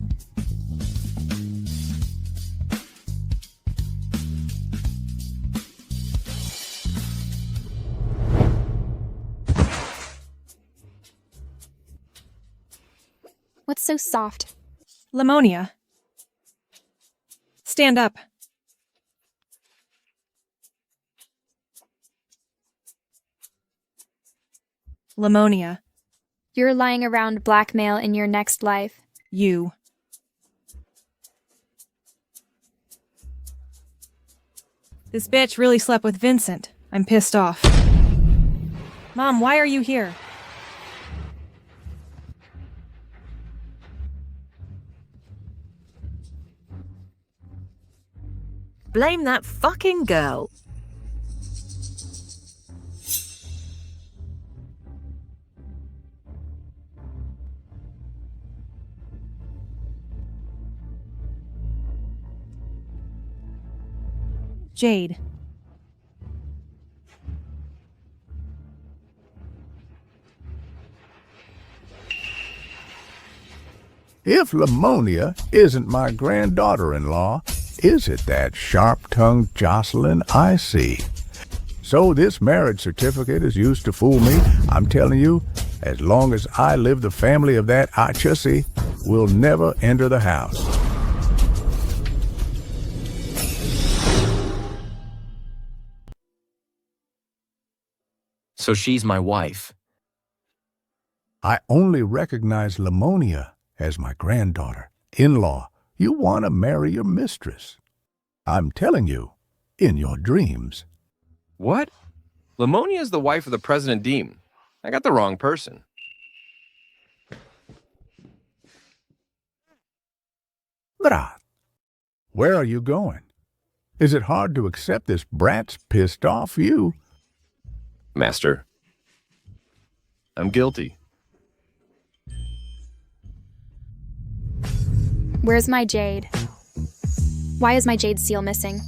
What's so soft? Lamonia. Stand up. Lamonia. You're lying around blackmail in your next life. You. This bitch really slept with Vincent. I'm pissed off. Mom, why are you here? Blame that fucking girl. Jade. If Lamonia isn't my granddaughter-in-law, is it that sharp-tongued Jocelyn I see? So this marriage certificate is used to fool me. I'm telling you, as long as I live, the family of that Achasi will never enter the house. So she's my wife. I only recognize Lamonia as my granddaughter. In-law, you want to marry your mistress. I'm telling you, in your dreams. What? Lamonia is the wife of the President Dean. I got the wrong person. Brat, where are you going? Is it hard to accept this brat's pissed off you? Master, I'm guilty. Where's my jade? Why is my jade seal missing?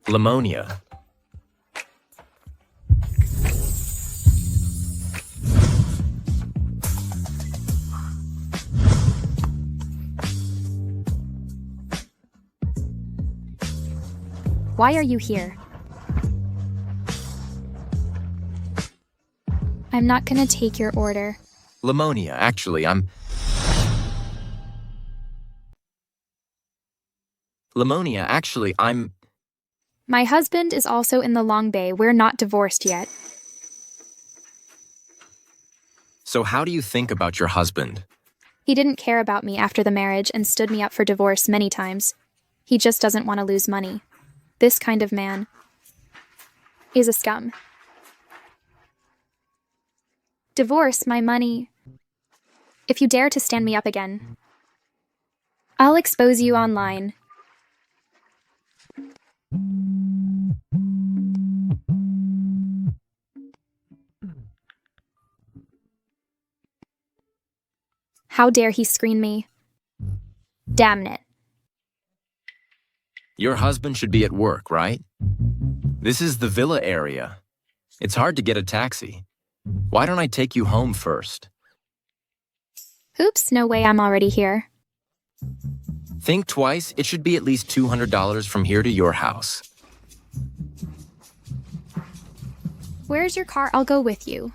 Lamonia. Why are you here? I'm not gonna take your order. Lamonia, actually, I'm... My husband is also in the Long Bay. We're not divorced yet. So how do you think about your husband? He didn't care about me after the marriage and stood me up for divorce many times. He just doesn't want to lose money. This kind of man is a scum. Divorce my money. If you dare to stand me up again, I'll expose you online. How dare he screen me? Damn it. Your husband should be at work, right? This is the villa area. It's hard to get a taxi. Why don't I take you home first? Oops, no way, I'm already here. Think twice. It should be at least $200 from here to your house. Where's your car? I'll go with you.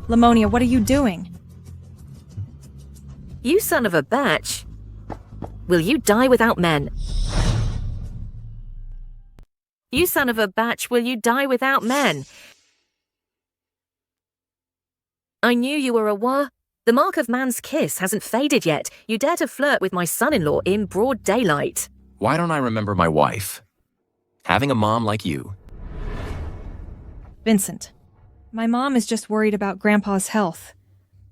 Lamonia, what are you doing? You son of a bitch. Will you die without men? You son of a bitch, will you die without men? I knew you were a whore. The mark of man's kiss hasn't faded yet. You dare to flirt with my son-in-law in broad daylight. Why don't I remember my wife? Having a mom like you. Vincent, my mom is just worried about Grandpa's health.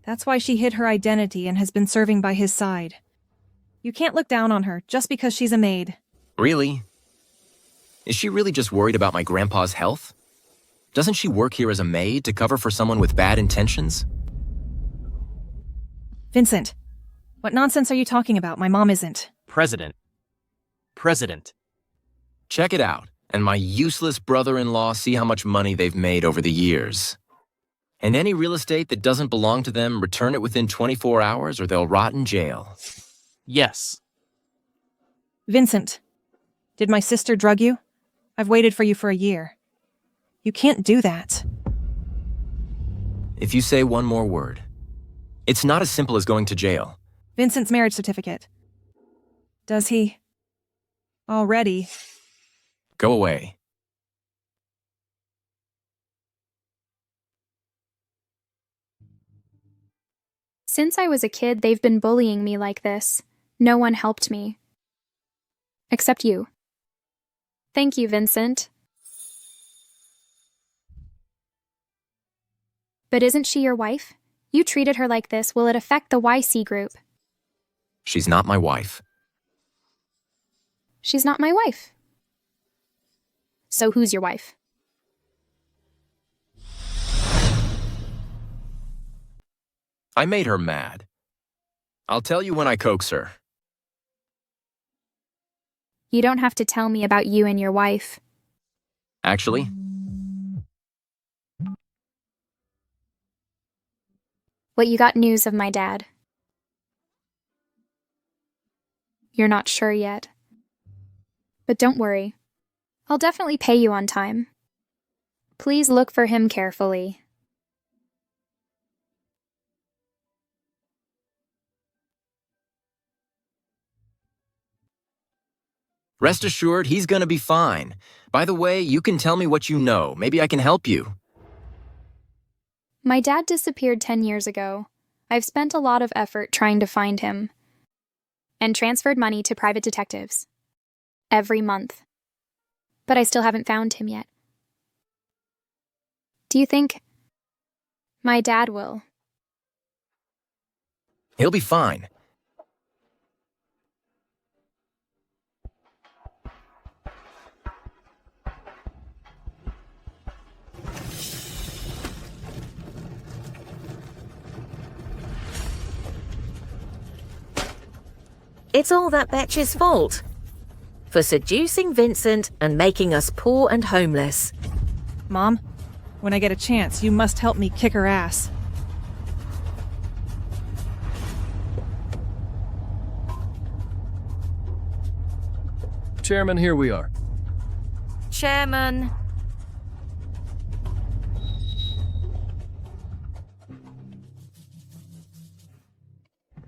That's why she hid her identity and has been serving by his side. You can't look down on her just because she's a maid. Really? Is she really just worried about my grandpa's health? Doesn't she work here as a maid to cover for someone with bad intentions? Vincent, what nonsense are you talking about? My mom isn't. President. Check it out, and my useless brother-in-law see how much money they've made over the years. And any real estate that doesn't belong to them, return it within 24 hours or they'll rot in jail. Yes. Vincent, did my sister drug you? I've waited for you for a year. You can't do that. If you say one more word, it's not as simple as going to jail. Vincent's marriage certificate. Does he already? Go away. Since I was a kid, they've been bullying me like this. No one helped me. Except you. Thank you, Vincent. But isn't she your wife? You treated her like this. Will it affect the YC group? She's not my wife. She's not my wife. So who's your wife? I made her mad. I'll tell you when I coax her. You don't have to tell me about you and your wife. Actually, What, you got news of my dad? You're not sure yet. But don't worry. I'll definitely pay you on time. Please look for him carefully. rest assured he's gonna be fine. By the way, you can tell me what you know. Maybe I can help you. My dad disappeared 10 years ago. I've spent a lot of effort trying to find him. And transferred money to private detectives. Every month. But I still haven't found him yet. Do you think my dad will He'll be fine. It's all that bitch's fault. For seducing Vincent and making us poor and homeless. Mom, when I get a chance, you must help me kick her ass. Chairman, here we are. Chairman.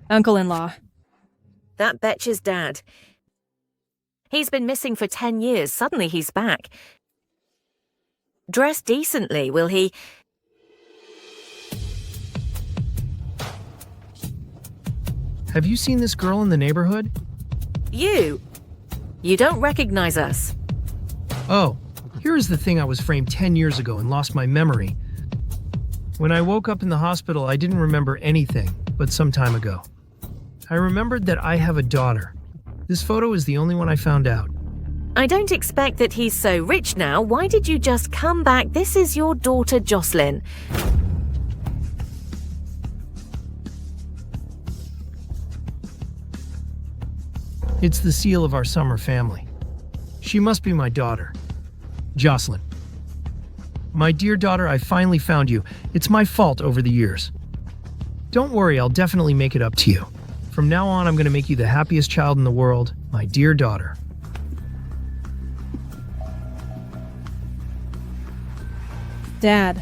Uncle-in-law. That bitch's dad. He's been missing for 10 years. Suddenly he's back. Dress decently, will he? Have you seen this girl in the neighborhood? You don't recognize us. Oh, here is the thing. I was framed 10 years ago and lost my memory. When I woke up in the hospital, I didn't remember anything, but some time ago. I remembered that I have a daughter. This photo is the only one I found out. I don't expect that he's so rich now. Why did you just come back? This is your daughter, Jocelyn. It's the seal of our summer family. She must be my daughter, Jocelyn. My dear daughter, I finally found you. It's my fault over the years. Don't worry, I'll definitely make it up to you. From now on, I'm going to make you the happiest child in the world, my dear daughter. Dad.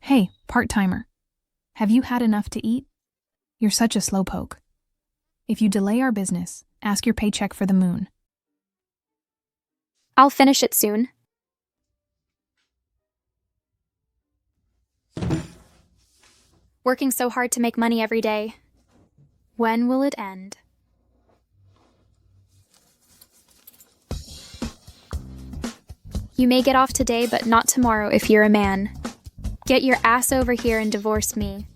Hey, part-timer. Have you had enough to eat? You're such a slowpoke. If you delay our business, ask your paycheck for the moon. I'll finish it soon. Working so hard to make money every day. When will it end? You may get off today, but not tomorrow if you're a man. Get your ass over here and divorce me.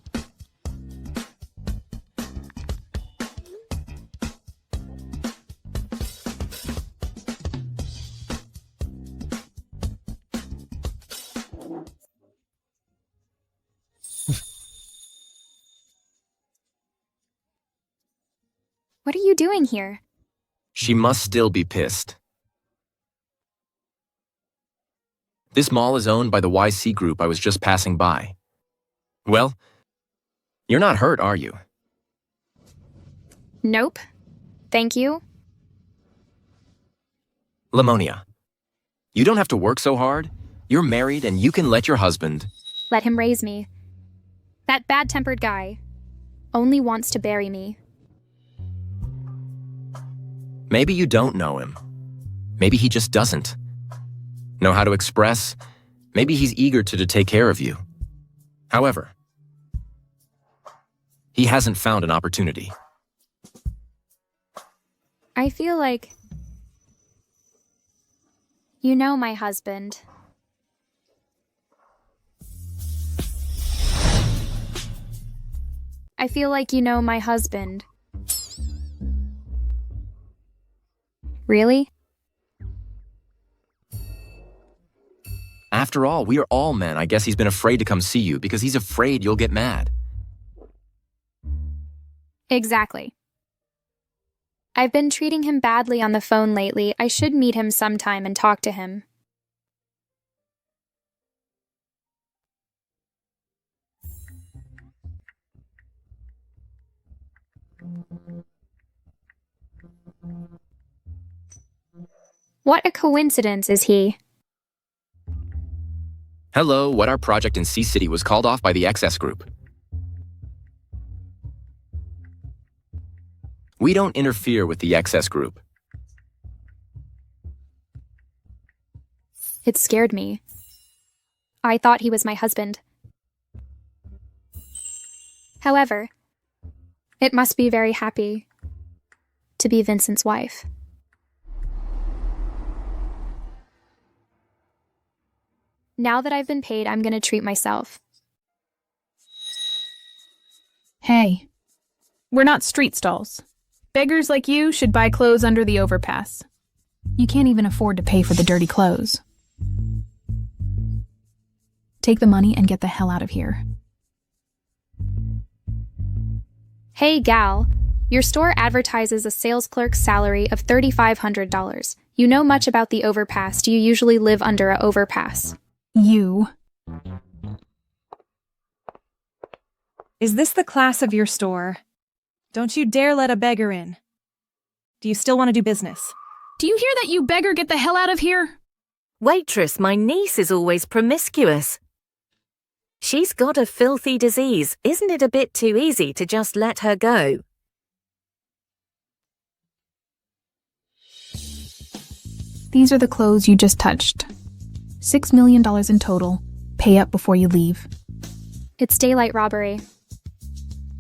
What are you doing here? She must still be pissed. This mall is owned by the YC Group. I was just passing by. Well, you're not hurt, are you? Nope. Thank you. Lamonia, you don't have to work so hard. You're married and you can let your husband... Let him raise me. That bad-tempered guy only wants to bury me. Maybe you don't know him. Maybe he just doesn't know how to express. Maybe he's eager to take care of you. However, he hasn't found an opportunity. I feel like you know my husband. I feel like you know my husband. Really? After all, we are all men. I guess he's been afraid to come see you because he's afraid you'll get mad. Exactly. I've been treating him badly on the phone lately. I should meet him sometime and talk to him. What a coincidence is he? Hello, what our project in Sea City was called off by the XS Group. We don't interfere with the XS Group. It scared me. I thought he was my husband. However, it must be very happy to be Vincent's wife. Now that I've been paid, I'm gonna treat myself. Hey, we're not street stalls. Beggars like you should buy clothes under the overpass. You can't even afford to pay for the dirty clothes. Take the money and get the hell out of here. Hey, gal. Your store advertises a sales clerk's salary of $3,500. You know much about the overpass. Do you usually live under a overpass? You. Is this the class of your store? Don't you dare let a beggar in. Do you still want to do business? Do you hear that, you beggar? Get the hell out of here! Waitress, my niece is always promiscuous. She's got a filthy disease. Isn't it a bit too easy to just let her go? These are the clothes you just touched. $6 million in total. Pay up before you leave. It's daylight robbery.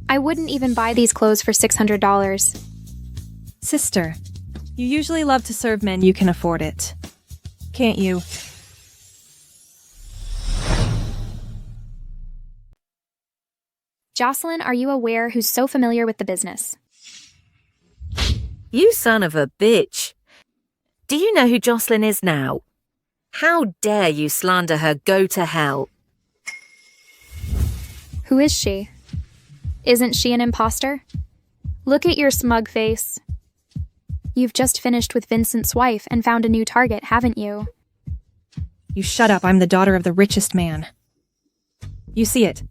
I wouldn't even buy these clothes for $600. Sister, you usually love to serve men you can afford it. Can't you? Jocelyn, are you aware who's so familiar with the business? You son of a bitch. Do you know who Jocelyn is now? How dare you slander her? Go to hell. Who is she? Isn't she an imposter? Look at your smug face. You've just finished with Vincent's wife and found a new target, haven't you? You shut up, I'm the daughter of the richest man. You see it.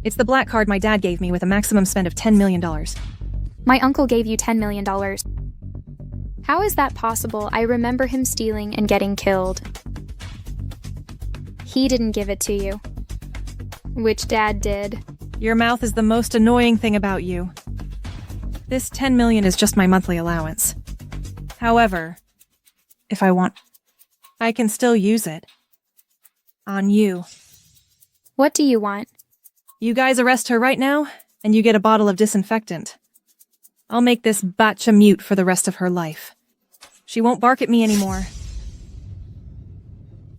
It's the black card my dad gave me with a maximum spend of $10 million. My uncle gave you $10 million. How is that possible? I remember him stealing and getting killed. He didn't give it to you. Which dad did. Your mouth is the most annoying thing about you. This $10 million is just my monthly allowance. However, if I want, I can still use it. On you. What do you want? You guys arrest her right now, and you get a bottle of disinfectant. I'll make this batch a mute for the rest of her life. She won't bark at me anymore.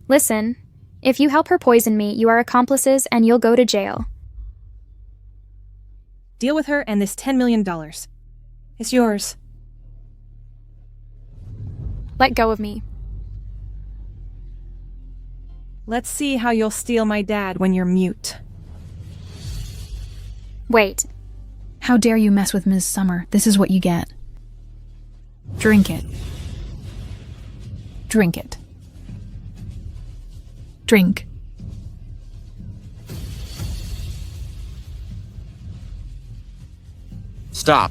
Listen, if you help her poison me, you are accomplices and you'll go to jail. Deal with her and this $10 million. It's yours. Let go of me. Let's see how you'll steal my dad when you're mute. Wait. How dare you mess with Ms. Summer? This is what you get. Drink it. Drink it. Drink. Stop.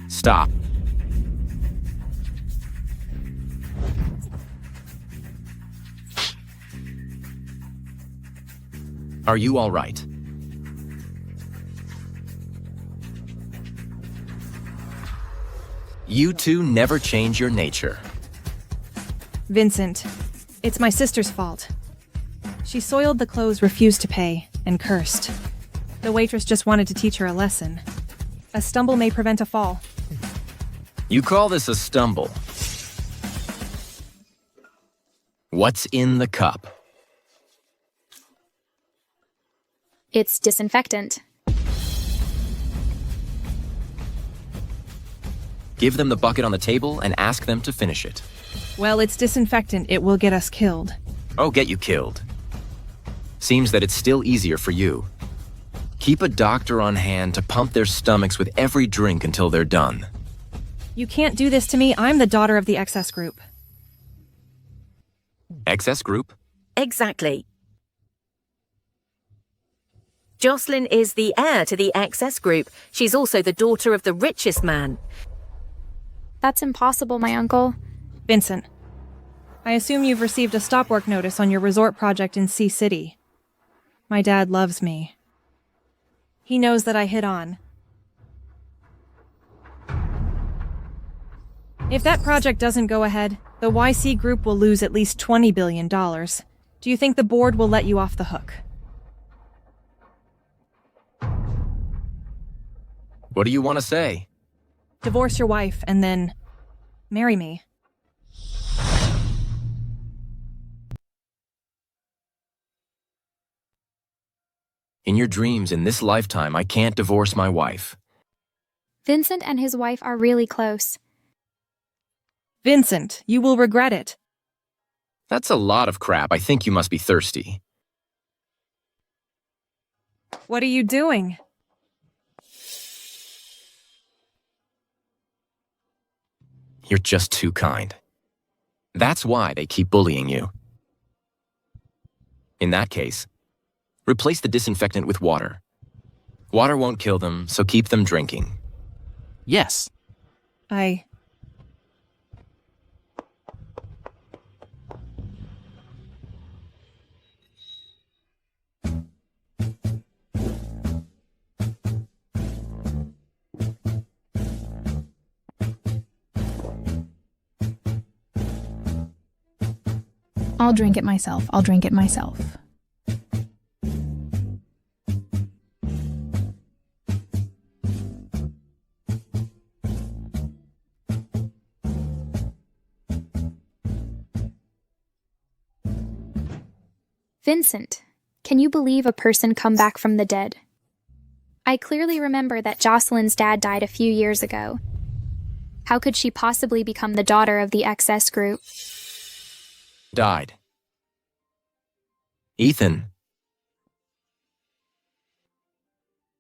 Stop. Are you all right? You two never change your nature. Vincent, it's my sister's fault. She soiled the clothes, refused to pay, and cursed. The waitress just wanted to teach her a lesson. A stumble may prevent a fall. You call this a stumble. What's in the cup? It's disinfectant. Give them the bucket on the table and ask them to finish it. Well, it's disinfectant. It will get us killed. Oh, get you killed. Seems that it's still easier for you. Keep a doctor on hand to pump their stomachs with every drink until they're done. You can't do this to me. I'm the daughter of the XS Group. XS Group? Exactly. Jocelyn is the heir to the XS Group. She's also the daughter of the richest man. That's impossible, my uncle. Vincent, I assume you've received a stop work notice on your resort project in Sea City. My dad loves me. He knows that I hit on. If that project doesn't go ahead, the YC Group will lose at least $20 billion. Do you think the board will let you off the hook? What do you want to say? Divorce your wife and then marry me. In your dreams in this lifetime, I can't divorce my wife. Vincent and his wife are really close. Vincent, you will regret it. That's a lot of crap. I think you must be thirsty. What are you doing? You're just too kind. That's why they keep bullying you. In that case, replace the disinfectant with water. Water won't kill them, so keep them drinking. Yes. I'll drink it myself. I'll drink it myself. Vincent, can you believe a person come back from the dead? I clearly remember that Jocelyn's dad died a few years ago. How could she possibly become the daughter of the XS group? Died. Ethan.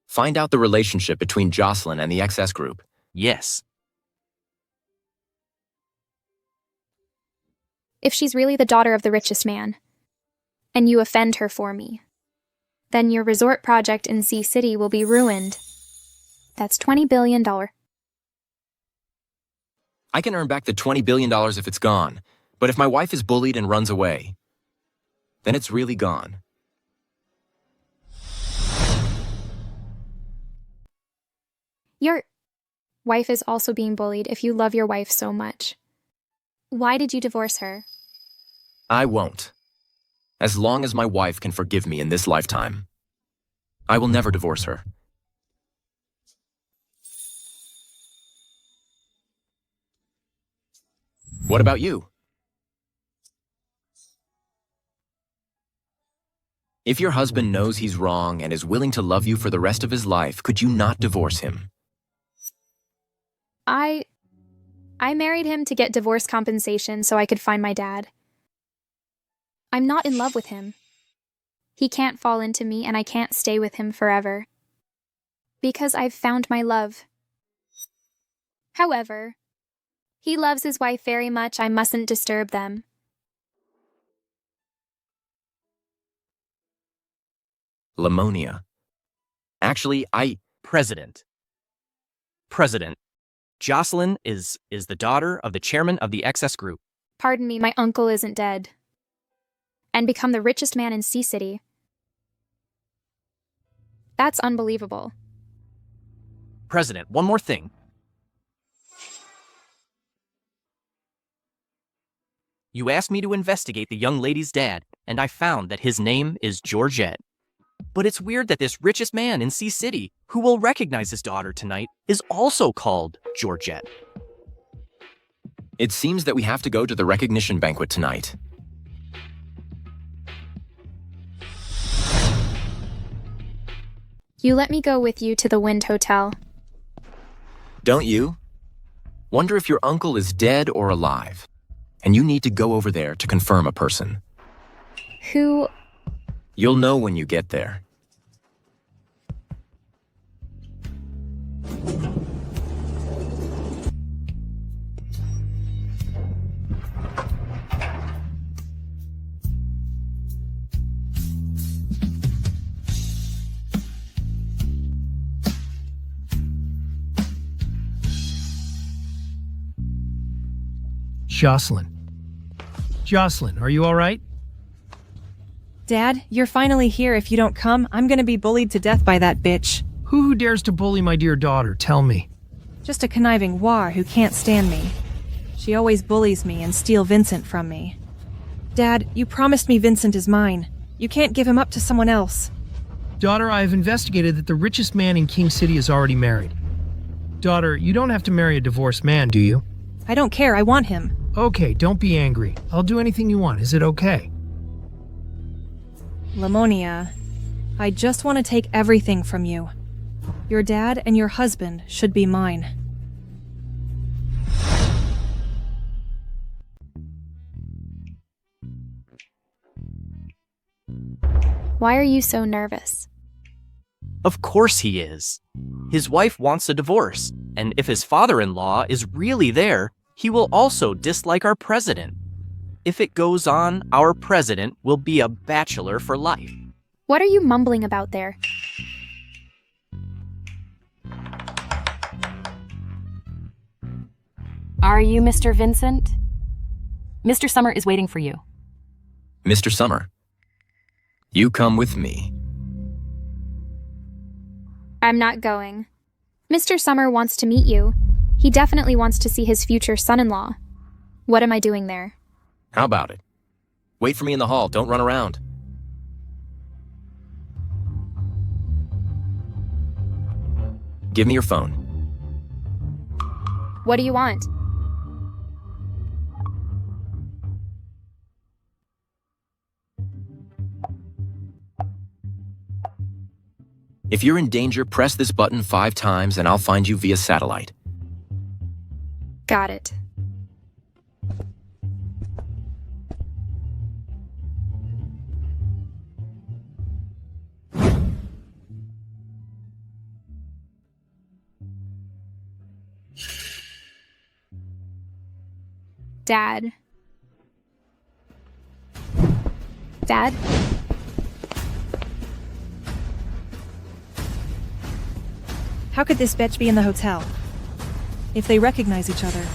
Find out the relationship between Jocelyn and the XS group. Yes. If she's really the daughter of the richest man, and you offend her for me, then your resort project in Sea City will be ruined. That's $20 billion. I can earn back the $20 billion if it's gone, but if my wife is bullied and runs away, then it's really gone. Your wife is also being bullied if you love your wife so much. Why did you divorce her? I won't. As long as my wife can forgive me in this lifetime, I will never divorce her. What about you? If your husband knows he's wrong and is willing to love you for the rest of his life, could you not divorce him? I married him to get divorce compensation so I could find my dad. I'm not in love with him. He can't fall into me and I can't stay with him forever. Because I've found my love. However, he loves his wife very much. I mustn't disturb them. Lamonia. Actually, President, Jocelyn is the daughter of the chairman of the XS group. Pardon me, my uncle isn't dead. And become the richest man in Sea City. That's unbelievable. President, one more thing. You asked me to investigate the young lady's dad, and I found that his name is Georgette. But it's weird that this richest man in Sea City, who will recognize his daughter tonight, is also called Georgette. It seems that we have to go to the recognition banquet tonight. You let me go with you to the Wind Hotel. Don't you? Wonder if your uncle is dead or alive. And you need to go over there to confirm a person. Who? You'll know when you get there. Jocelyn. Jocelyn, are you all right? Dad, you're finally here. If you don't come, I'm gonna be bullied to death by that bitch. Who dares to bully my dear daughter? Tell me. Just a conniving war who can't stand me. She always bullies me and steals Vincent from me. Dad, you promised me Vincent is mine. You can't give him up to someone else. Daughter, I have investigated that the richest man in King City is already married. Daughter, you don't have to marry a divorced man, do you? I don't care, I want him. Okay, don't be angry. I'll do anything you want. Is it okay? Lamonia, I just want to take everything from you. Your dad and your husband should be mine. Why are you so nervous? Of course he is. His wife wants a divorce, and if his father-in-law is really there, he will also dislike our president. If it goes on, our president will be a bachelor for life. What are you mumbling about there? Are you Mr. Vincent? Mr. Summer is waiting for you. Mr. Summer, you come with me. I'm not going. Mr. Summer wants to meet you. He definitely wants to see his future son-in-law. What am I doing there? How about it? Wait for me in the hall. Don't run around. Give me your phone. What do you want? If you're in danger, press this button 5 times and I'll find you via satellite. Got it. Dad? Dad? How could this bitch be in the hotel? If they recognize each other,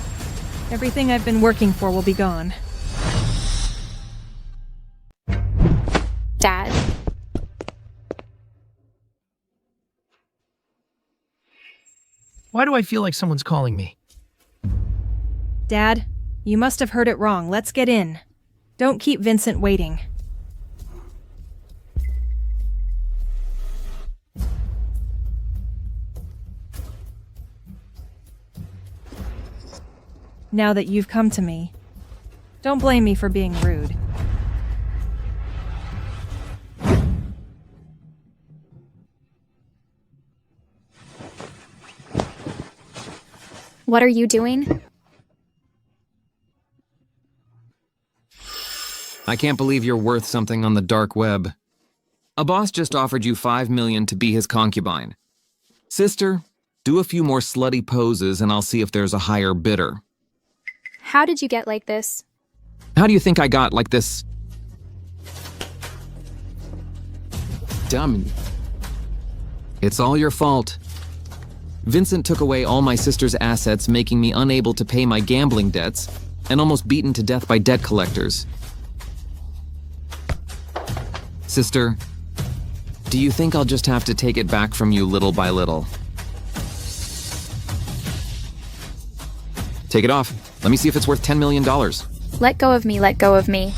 everything I've been working for will be gone. Dad? Why do I feel like someone's calling me? Dad, you must have heard it wrong. Let's get in. Don't keep Vincent waiting. Now that you've come to me, don't blame me for being rude. What are you doing? I can't believe you're worth something on the dark web. A boss just offered you $5 million to be his concubine. Sister, do a few more slutty poses and I'll see if there's a higher bidder. How did you get like this? How do you think I got like this? Dummy. It's all your fault. Vincent took away all my sister's assets, making me unable to pay my gambling debts, and almost beaten to death by debt collectors. Sister, do you think I'll just have to take it back from you little by little? Take it off. Let me see if it's worth $10 million. Let go of me, let go of me.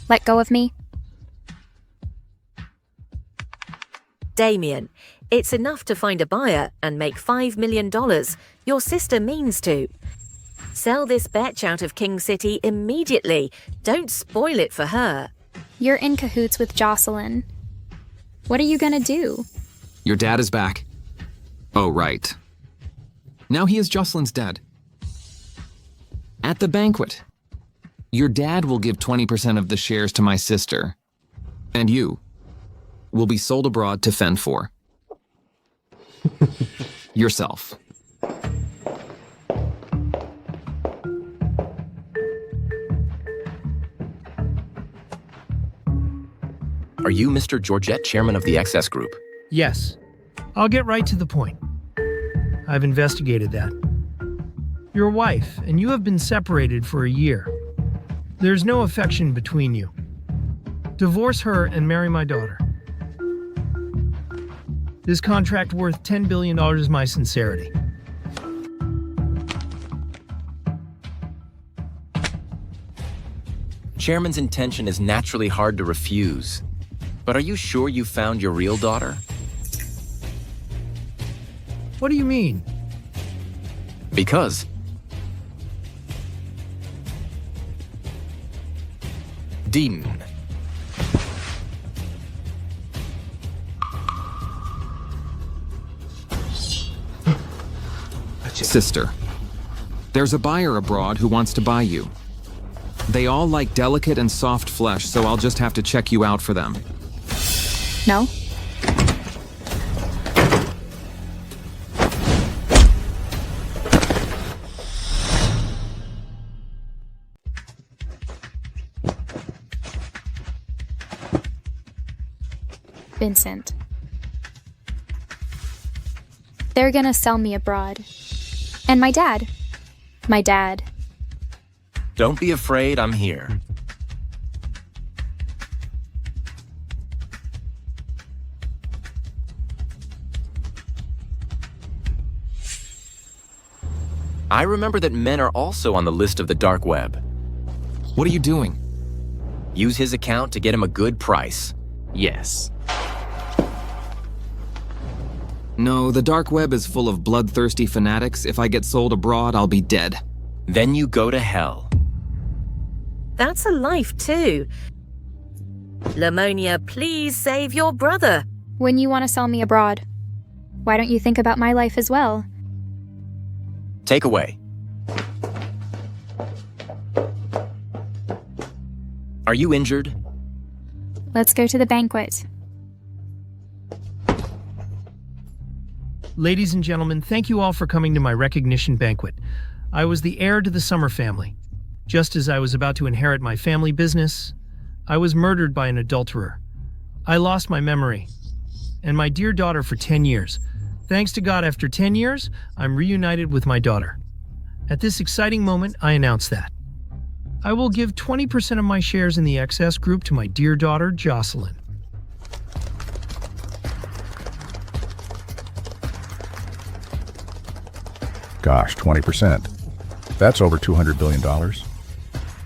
Let go of me. Damien, it's enough to find a buyer and make $5 million. Your sister means to. Sell this betch out of King City immediately. Don't spoil it for her. You're in cahoots with Jocelyn. What are you gonna do? Your dad is back. Oh, right. Now he is Jocelyn's dad. At the banquet, your dad will give 20% of the shares to my sister, and you will be sold abroad to fend for. Yourself. Are you Mr. Georgette, chairman of the XS Group? Yes. I'll get right to the point. I've investigated that. Your wife and you have been separated for a year. There's no affection between you. Divorce her and marry my daughter. This contract worth $10 billion is my sincerity. Chairman's intention is naturally hard to refuse. But are you sure you found your real daughter? What do you mean? Because Dean. Sister, there's a buyer abroad who wants to buy you. They all like delicate and soft flesh, so I'll just have to check you out for them. No? Vincent. They're gonna sell me abroad. And my dad. My dad. Don't be afraid, I'm here. I remember that men are also on the list of the dark web. What are you doing? Use his account to get him a good price. Yes. No, the dark web is full of bloodthirsty fanatics. If I get sold abroad, I'll be dead. Then you go to hell. That's a life too. Lamonia, please save your brother. When you want to sell me abroad, why don't you think about my life as well? Take away. Are you injured? Let's go to the banquet. Ladies and gentlemen, thank you all for coming to my recognition banquet. I was the heir to the Summer family. Just as I was about to inherit my family business, I was murdered by an adulterer. I lost my memory and my dear daughter for 10 years. Thanks to God, after 10 years, I'm reunited with my daughter. At this exciting moment, I announce that I will give 20% of my shares in the XS Group to my dear daughter, Jocelyn. Gosh, 20%. That's over $200 billion.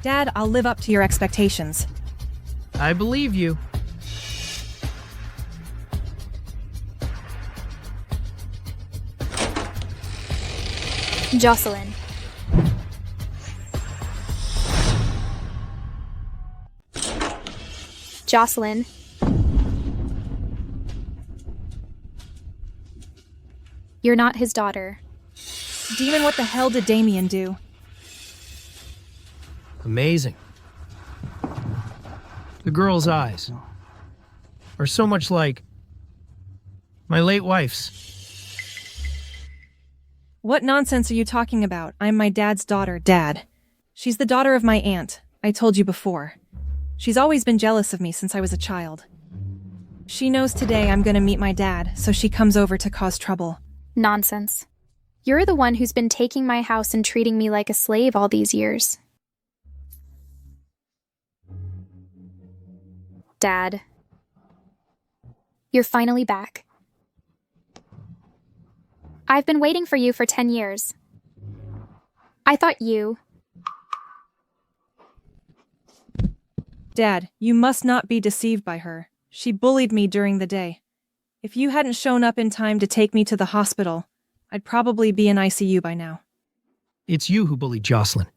Dad, I'll live up to your expectations. I believe you. Jocelyn. Jocelyn. You're not his daughter. Demon, what the hell did Damien do? Amazing. The girl's eyes are so much like my late wife's. What nonsense are you talking about? I'm my dad's daughter, Dad. She's the daughter of my aunt. I told you before. She's always been jealous of me since I was a child. She knows today I'm gonna meet my dad, so she comes over to cause trouble. Nonsense. You're the one who's been taking my house and treating me like a slave all these years. Dad. You're finally back. I've been waiting for you for 10 years. I thought you... Dad, you must not be deceived by her. She bullied me during the day. If you hadn't shown up in time to take me to the hospital, I'd probably be in ICU by now. It's you who bullied Jocelyn.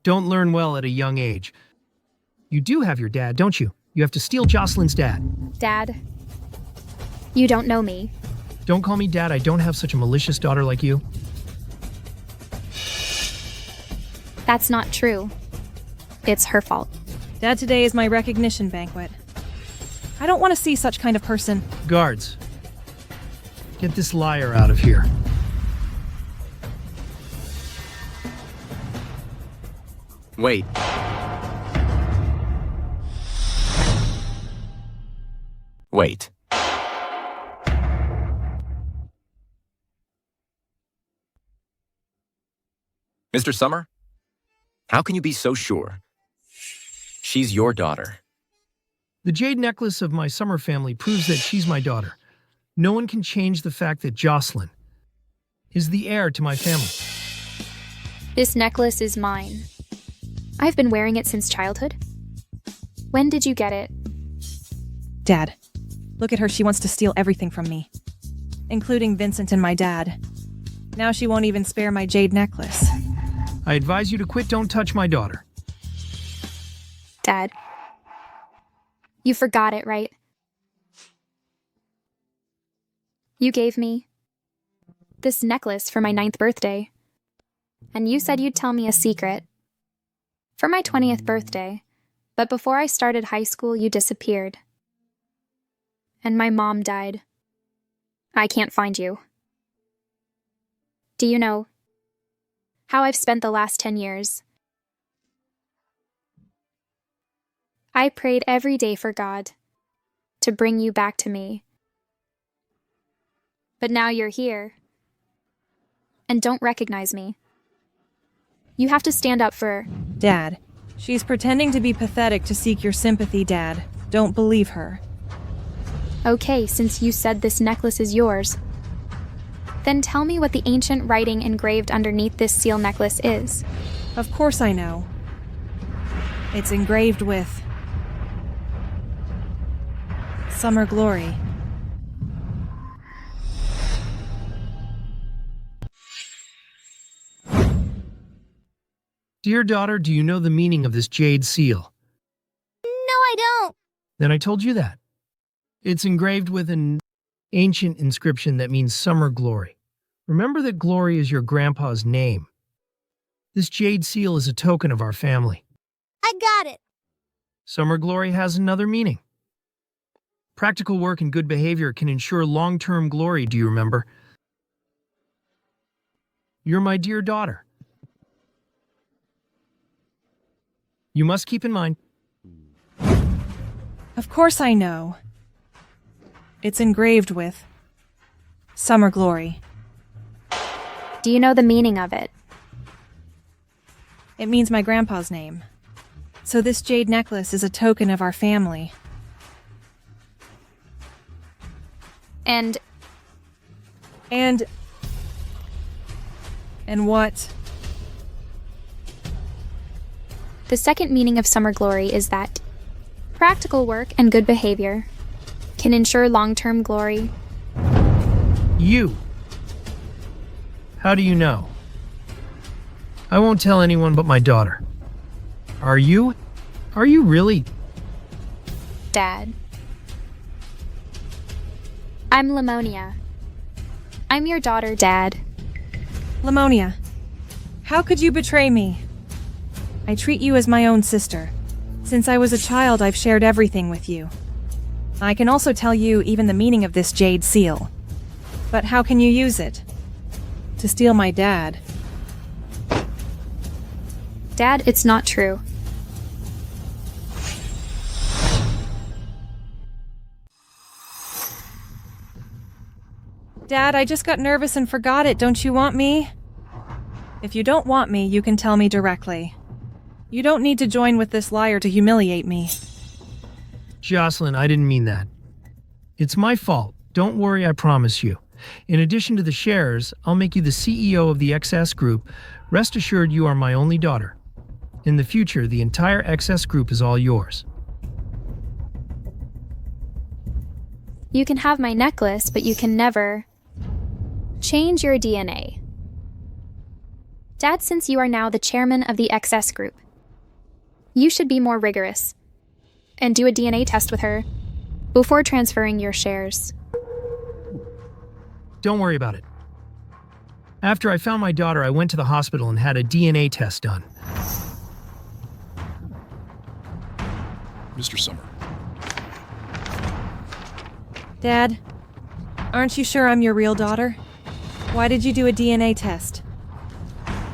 Don't learn well at a young age. You do have your dad, don't you? You have to steal Jocelyn's dad. Dad, you don't know me. Don't call me Dad. I don't have such a malicious daughter like you. That's not true. It's her fault. Dad, today is my recognition banquet. I don't want to see such kind of person. Guards, get this liar out of here. Wait. Wait. Mr. Summer? How can you be so sure? She's your daughter. The jade necklace of my Summer family proves that she's my daughter. No one can change the fact that Jocelyn is the heir to my family. This necklace is mine. I've been wearing it since childhood. When did you get it? Dad, look at her. She wants to steal everything from me. including Vincent and my dad. Now she won't even spare my jade necklace. I advise you to quit. Don't touch my daughter. Dad. You forgot it, right? You gave me this necklace for my 9th birthday. And you said you'd tell me a secret for my 20th birthday. But before I started high school, you disappeared. And my mom died. I can't find you. Do you know how I've spent the last 10 years? I prayed every day for God to bring you back to me. But now you're here and don't recognize me. You have to stand up for... Dad, she's pretending to be pathetic to seek your sympathy, Dad. Don't believe her. Okay, since you said this necklace is yours, then tell me what the ancient writing engraved underneath this seal necklace is. Of course I know. It's engraved with Summer Glory. Dear daughter, do you know the meaning of this jade seal? No, I don't. Then I told you that. It's engraved with an ancient inscription that means summer glory. Remember that Glory is your grandpa's name. This jade seal is a token of our family. I got it. Summer glory has another meaning. Practical work and good behavior can ensure long-term glory, do you remember? You're my dear daughter. You must keep in mind. Of course I know. It's engraved with Summer Glory. Do you know the meaning of it? It means my grandpa's name. So this jade necklace is a token of our family. And what? The second meaning of summer glory is that practical work and good behavior can ensure long-term glory. You. How do you know? I won't tell anyone but my daughter. Are you? Are you really? Dad. I'm Lamonia. I'm your daughter, Dad. Lamonia, how could you betray me? I treat you as my own sister. Since I was a child, I've shared everything with you. I can also tell you even the meaning of this jade seal. But how can you use it? To steal my dad. Dad, it's not true. Dad, I just got nervous and forgot it. Don't you want me? If you don't want me, you can tell me directly. You don't need to join with this liar to humiliate me. Jocelyn, I didn't mean that. It's my fault. Don't worry, I promise you. In addition to the shares, I'll make you the CEO of the XS Group. Rest assured you are my only daughter. In the future, the entire XS Group is all yours. You can have my necklace, but you can never change your DNA. Dad, since you are now the chairman of the XS Group, you should be more rigorous and do a DNA test with her before transferring your shares. Don't worry about it. After I found my daughter, I went to the hospital and had a DNA test done. Mr. Summer. Dad, aren't you sure I'm your real daughter? Why did you do a DNA test?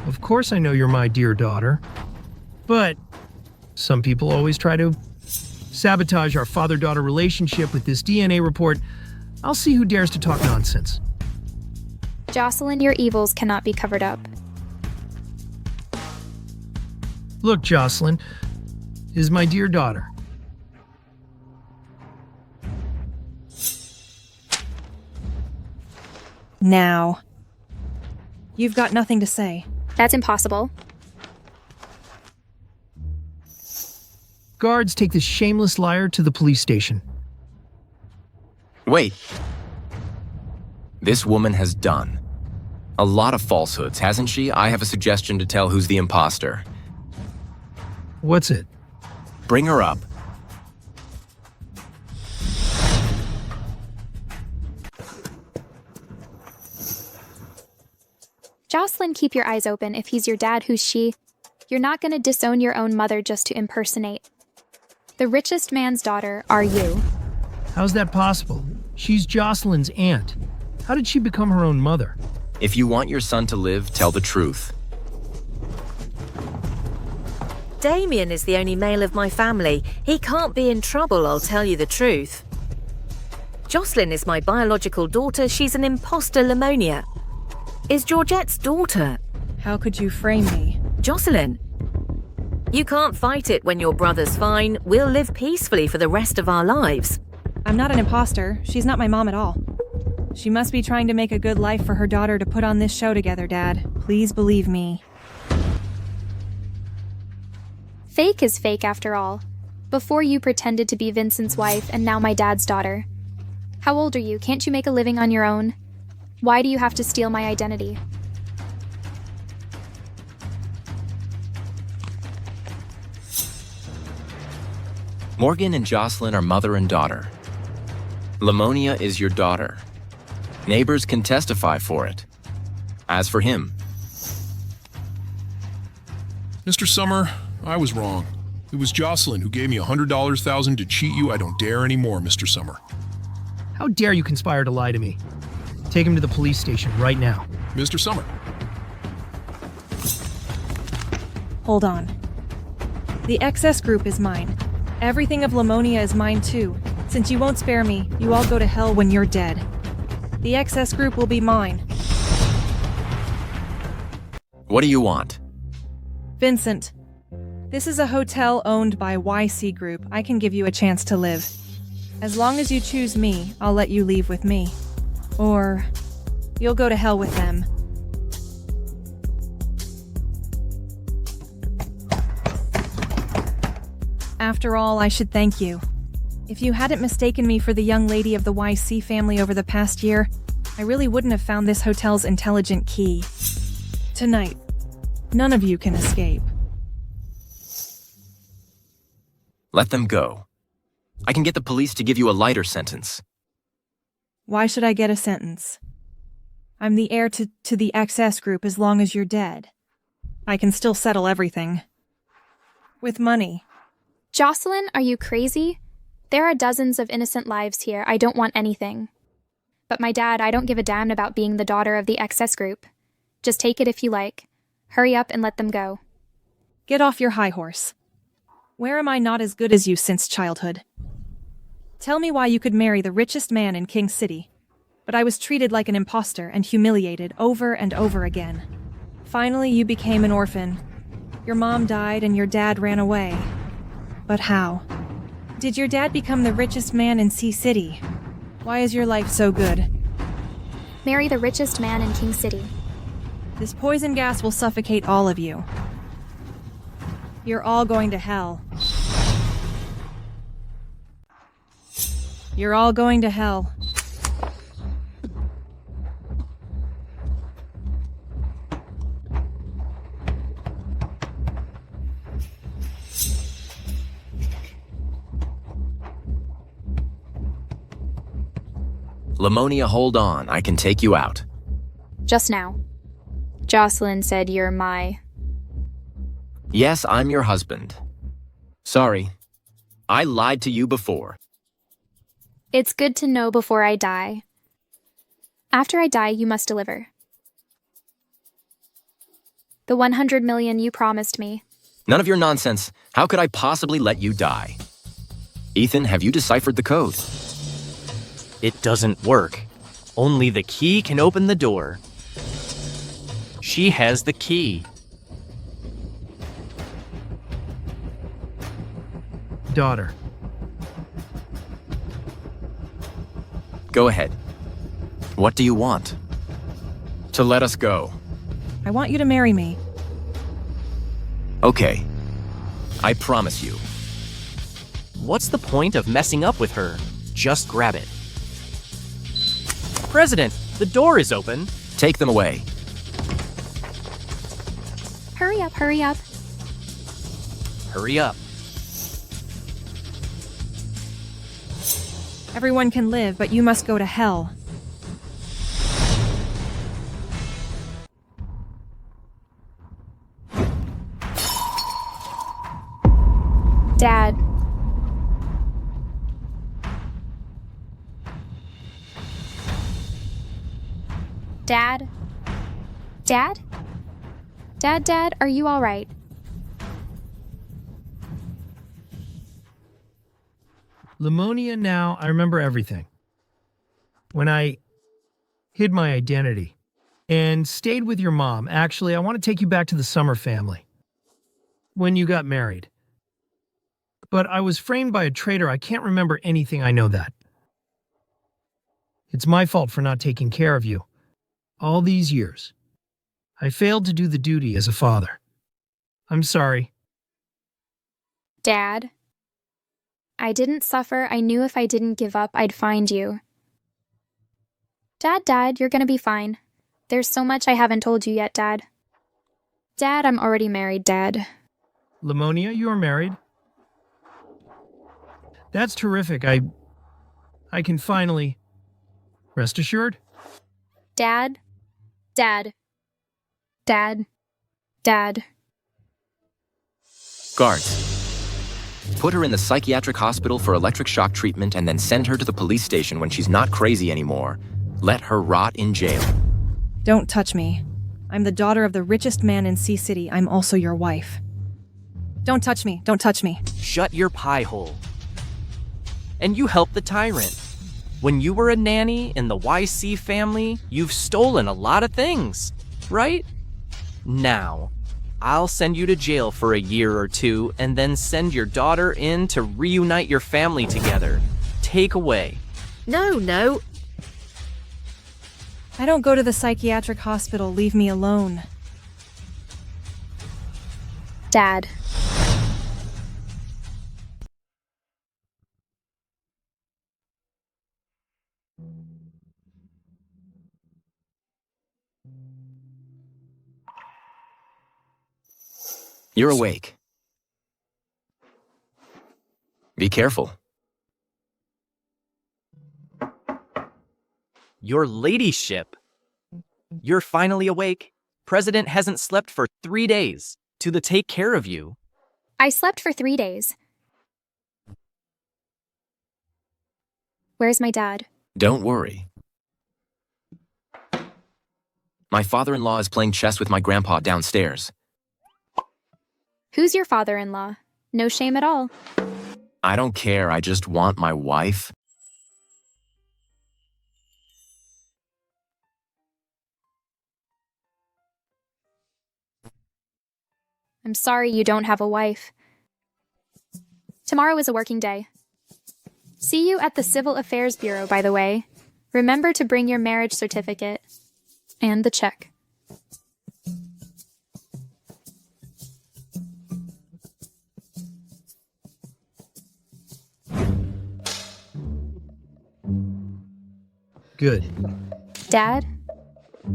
Of course I know you're my dear daughter. But some people always try to sabotage our father-daughter relationship with this DNA report. I'll see who dares to talk nonsense. Jocelyn, your evils cannot be covered up. Look, Jocelyn is my dear daughter. Now. You've got nothing to say. That's impossible. Guards, take this shameless liar to the police station. Wait. This woman has done a lot of falsehoods, hasn't she? I have a suggestion to tell who's the imposter. What's it? Bring her up. Jocelyn, keep your eyes open. If he's your dad, who's she? You're not going to disown your own mother just to impersonate. The richest man's daughter are you. How's that possible? She's Jocelyn's aunt. How did she become her own mother? If you want your son to live, tell the truth. Damien is the only male of my family. He can't be in trouble, I'll tell you the truth. Jocelyn is my biological daughter. She's an imposter, Lamonia. Is Georgette's daughter. How could you frame me? Jocelyn. You can't fight it when your brother's fine. We'll live peacefully for the rest of our lives. I'm not an imposter. She's not my mom at all. She must be trying to make a good life for her daughter to put on this show together, Dad. Please believe me. Fake is fake after all. Before you pretended to be Vincent's wife and now my dad's daughter. How old are you? Can't you make a living on your own? Why do you have to steal my identity? Morgan and Jocelyn are mother and daughter. Lamonia is your daughter. Neighbors can testify for it. As for him... Mr. Summer, I was wrong. It was Jocelyn who gave me $100,000 to cheat you. I don't dare anymore, Mr. Summer. How dare you conspire to lie to me? Take him to the police station right now. Mr. Summer. Hold on. The XS group is mine. Everything of Lamonia is mine too. Since you won't spare me, you all go to hell when you're dead. The XS group will be mine. What do you want? Vincent, this is a hotel owned by YC Group. I can give you a chance to live. As long as you choose me, I'll let you leave with me. Or you'll go to hell with them. After all, I should thank you. If you hadn't mistaken me for the young lady of the YC family over the past year, I really wouldn't have found this hotel's intelligent key. Tonight, none of you can escape. Let them go. I can get the police to give you a lighter sentence. Why should I get a sentence? I'm the heir to the XS group as long as you're dead. I can still settle everything. With money. Jocelyn, are you crazy? There are dozens of innocent lives here. I don't want anything. But my dad, I don't give a damn about being the daughter of the XS group. Just take it if you like. Hurry up and let them go. Get off your high horse. Where am I not as good as you since childhood? Tell me why you could marry the richest man in King City. But I was treated like an imposter and humiliated over and over again. Finally, you became an orphan. Your mom died and your dad ran away. But how? Did your dad become the richest man in Sea City? Why is your life so good? Marry the richest man in King City. This poison gas will suffocate all of you. You're all going to hell. You're all going to hell. Lamonia, hold on. I can take you out. Just now. Jocelyn said you're my... Yes, I'm your husband. Sorry. I lied to you before. It's good to know before I die. After I die, you must deliver. The 100 million you promised me. None of your nonsense. How could I possibly let you die? Ethan, have you deciphered the code? It doesn't work. Only the key can open the door. She has the key. Daughter. Go ahead. What do you want? To let us go. I want you to marry me. Okay. I promise you. What's the point of messing up with her? Just grab it. President, The door is open. Take them away. Hurry up, hurry up. Hurry up. Everyone can live, but you must go to hell. Dad. Dad? Dad? Dad, are you all right? Lemonia, now I remember everything. When I hid my identity and stayed with your mom, actually, I want to take you back to the Summer family. When you got married. But I was framed by a traitor. I can't remember anything. I know that. It's my fault for not taking care of you. All these years. I failed to do the duty as a father. I'm sorry. Dad? I didn't suffer. I knew if I didn't give up, I'd find you. Dad, you're gonna be fine. There's so much I haven't told you yet, Dad. Dad, I'm already married, Dad. Lemonia, you are married? That's terrific. I can finally rest assured. Dad. Guards. Put her in the psychiatric hospital for electric shock treatment and then send her to the police station when she's not crazy anymore. Let her rot in jail. Don't touch me. I'm the daughter of the richest man in Sea City. I'm also your wife. Don't touch me. Don't touch me. Shut your pie hole. And you helped the tyrant. When you were a nanny in the YC family, you've stolen a lot of things, right? Now, I'll send you to jail for a year or two and then send your daughter in to reunite your family together. Take away. No. I don't go to the psychiatric hospital. Leave me alone. Dad. You're awake. Be careful. Your ladyship. You're finally awake. President hasn't slept for 3 days to take care of you. I slept for 3 days. Where's my dad? Don't worry. My father-in-law is playing chess with my grandpa downstairs. Who's your father-in-law? No shame at all. I don't care, I just want my wife. I'm sorry you don't have a wife. Tomorrow is a working day. See you at the Civil Affairs Bureau, by the way. Remember to bring your marriage certificate. And the check. Good. Dad?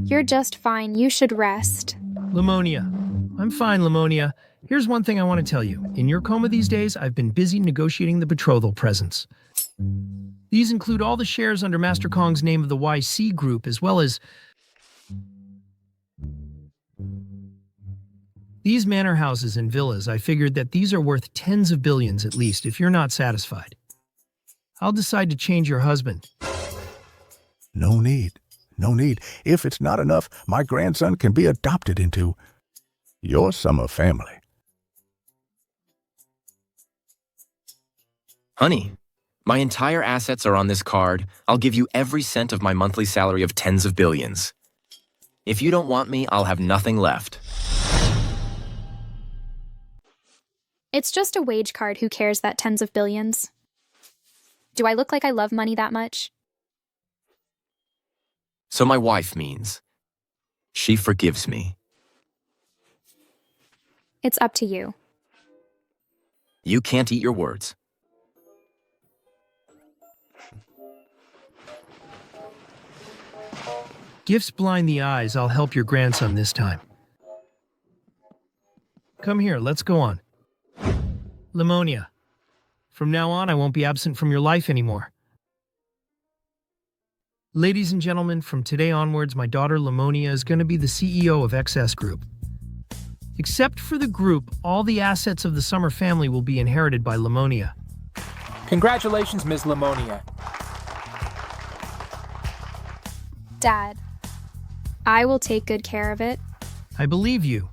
You're just fine. You should rest. Lemonia. I'm fine, Lemonia. Here's one thing I want to tell you. In your coma these days, I've been busy negotiating the betrothal presents. These include all the shares under Master Kong's name of the YC Group, as well as these manor houses and villas. I figured that these are worth tens of billions at least, if you're not satisfied. I'll decide to change your husband. No need. If it's not enough, my grandson can be adopted into your Summer family. Honey, my entire assets are on this card. I'll give you every cent of my monthly salary of tens of billions. If you don't want me, I'll have nothing left. It's just a wage card. Who cares that tens of billions? Do I look like I love money that much? So my wife means she forgives me. It's up to you. You can't eat your words. Gifts blind the eyes. I'll help your grandson this time. Come here, let's go on. Lamonia. From now on, I won't be absent from your life anymore. Ladies and gentlemen, from today onwards, my daughter Lamonia is going to be the CEO of XS Group. Except for the group, all the assets of the Summer family will be inherited by Lamonia. Congratulations, Ms. Lamonia. Dad, I will take good care of it. I believe you.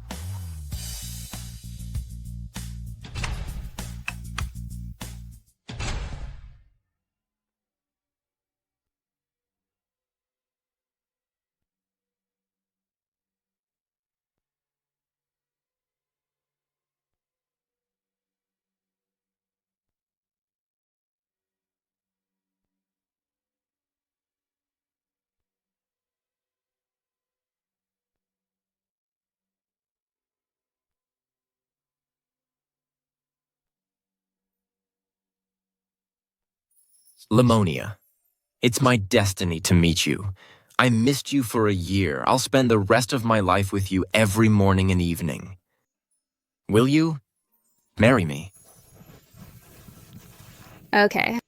Lamonia, it's my destiny to meet you. I missed you for a year. I'll spend the rest of my life with you every morning and evening. Will you marry me? Okay.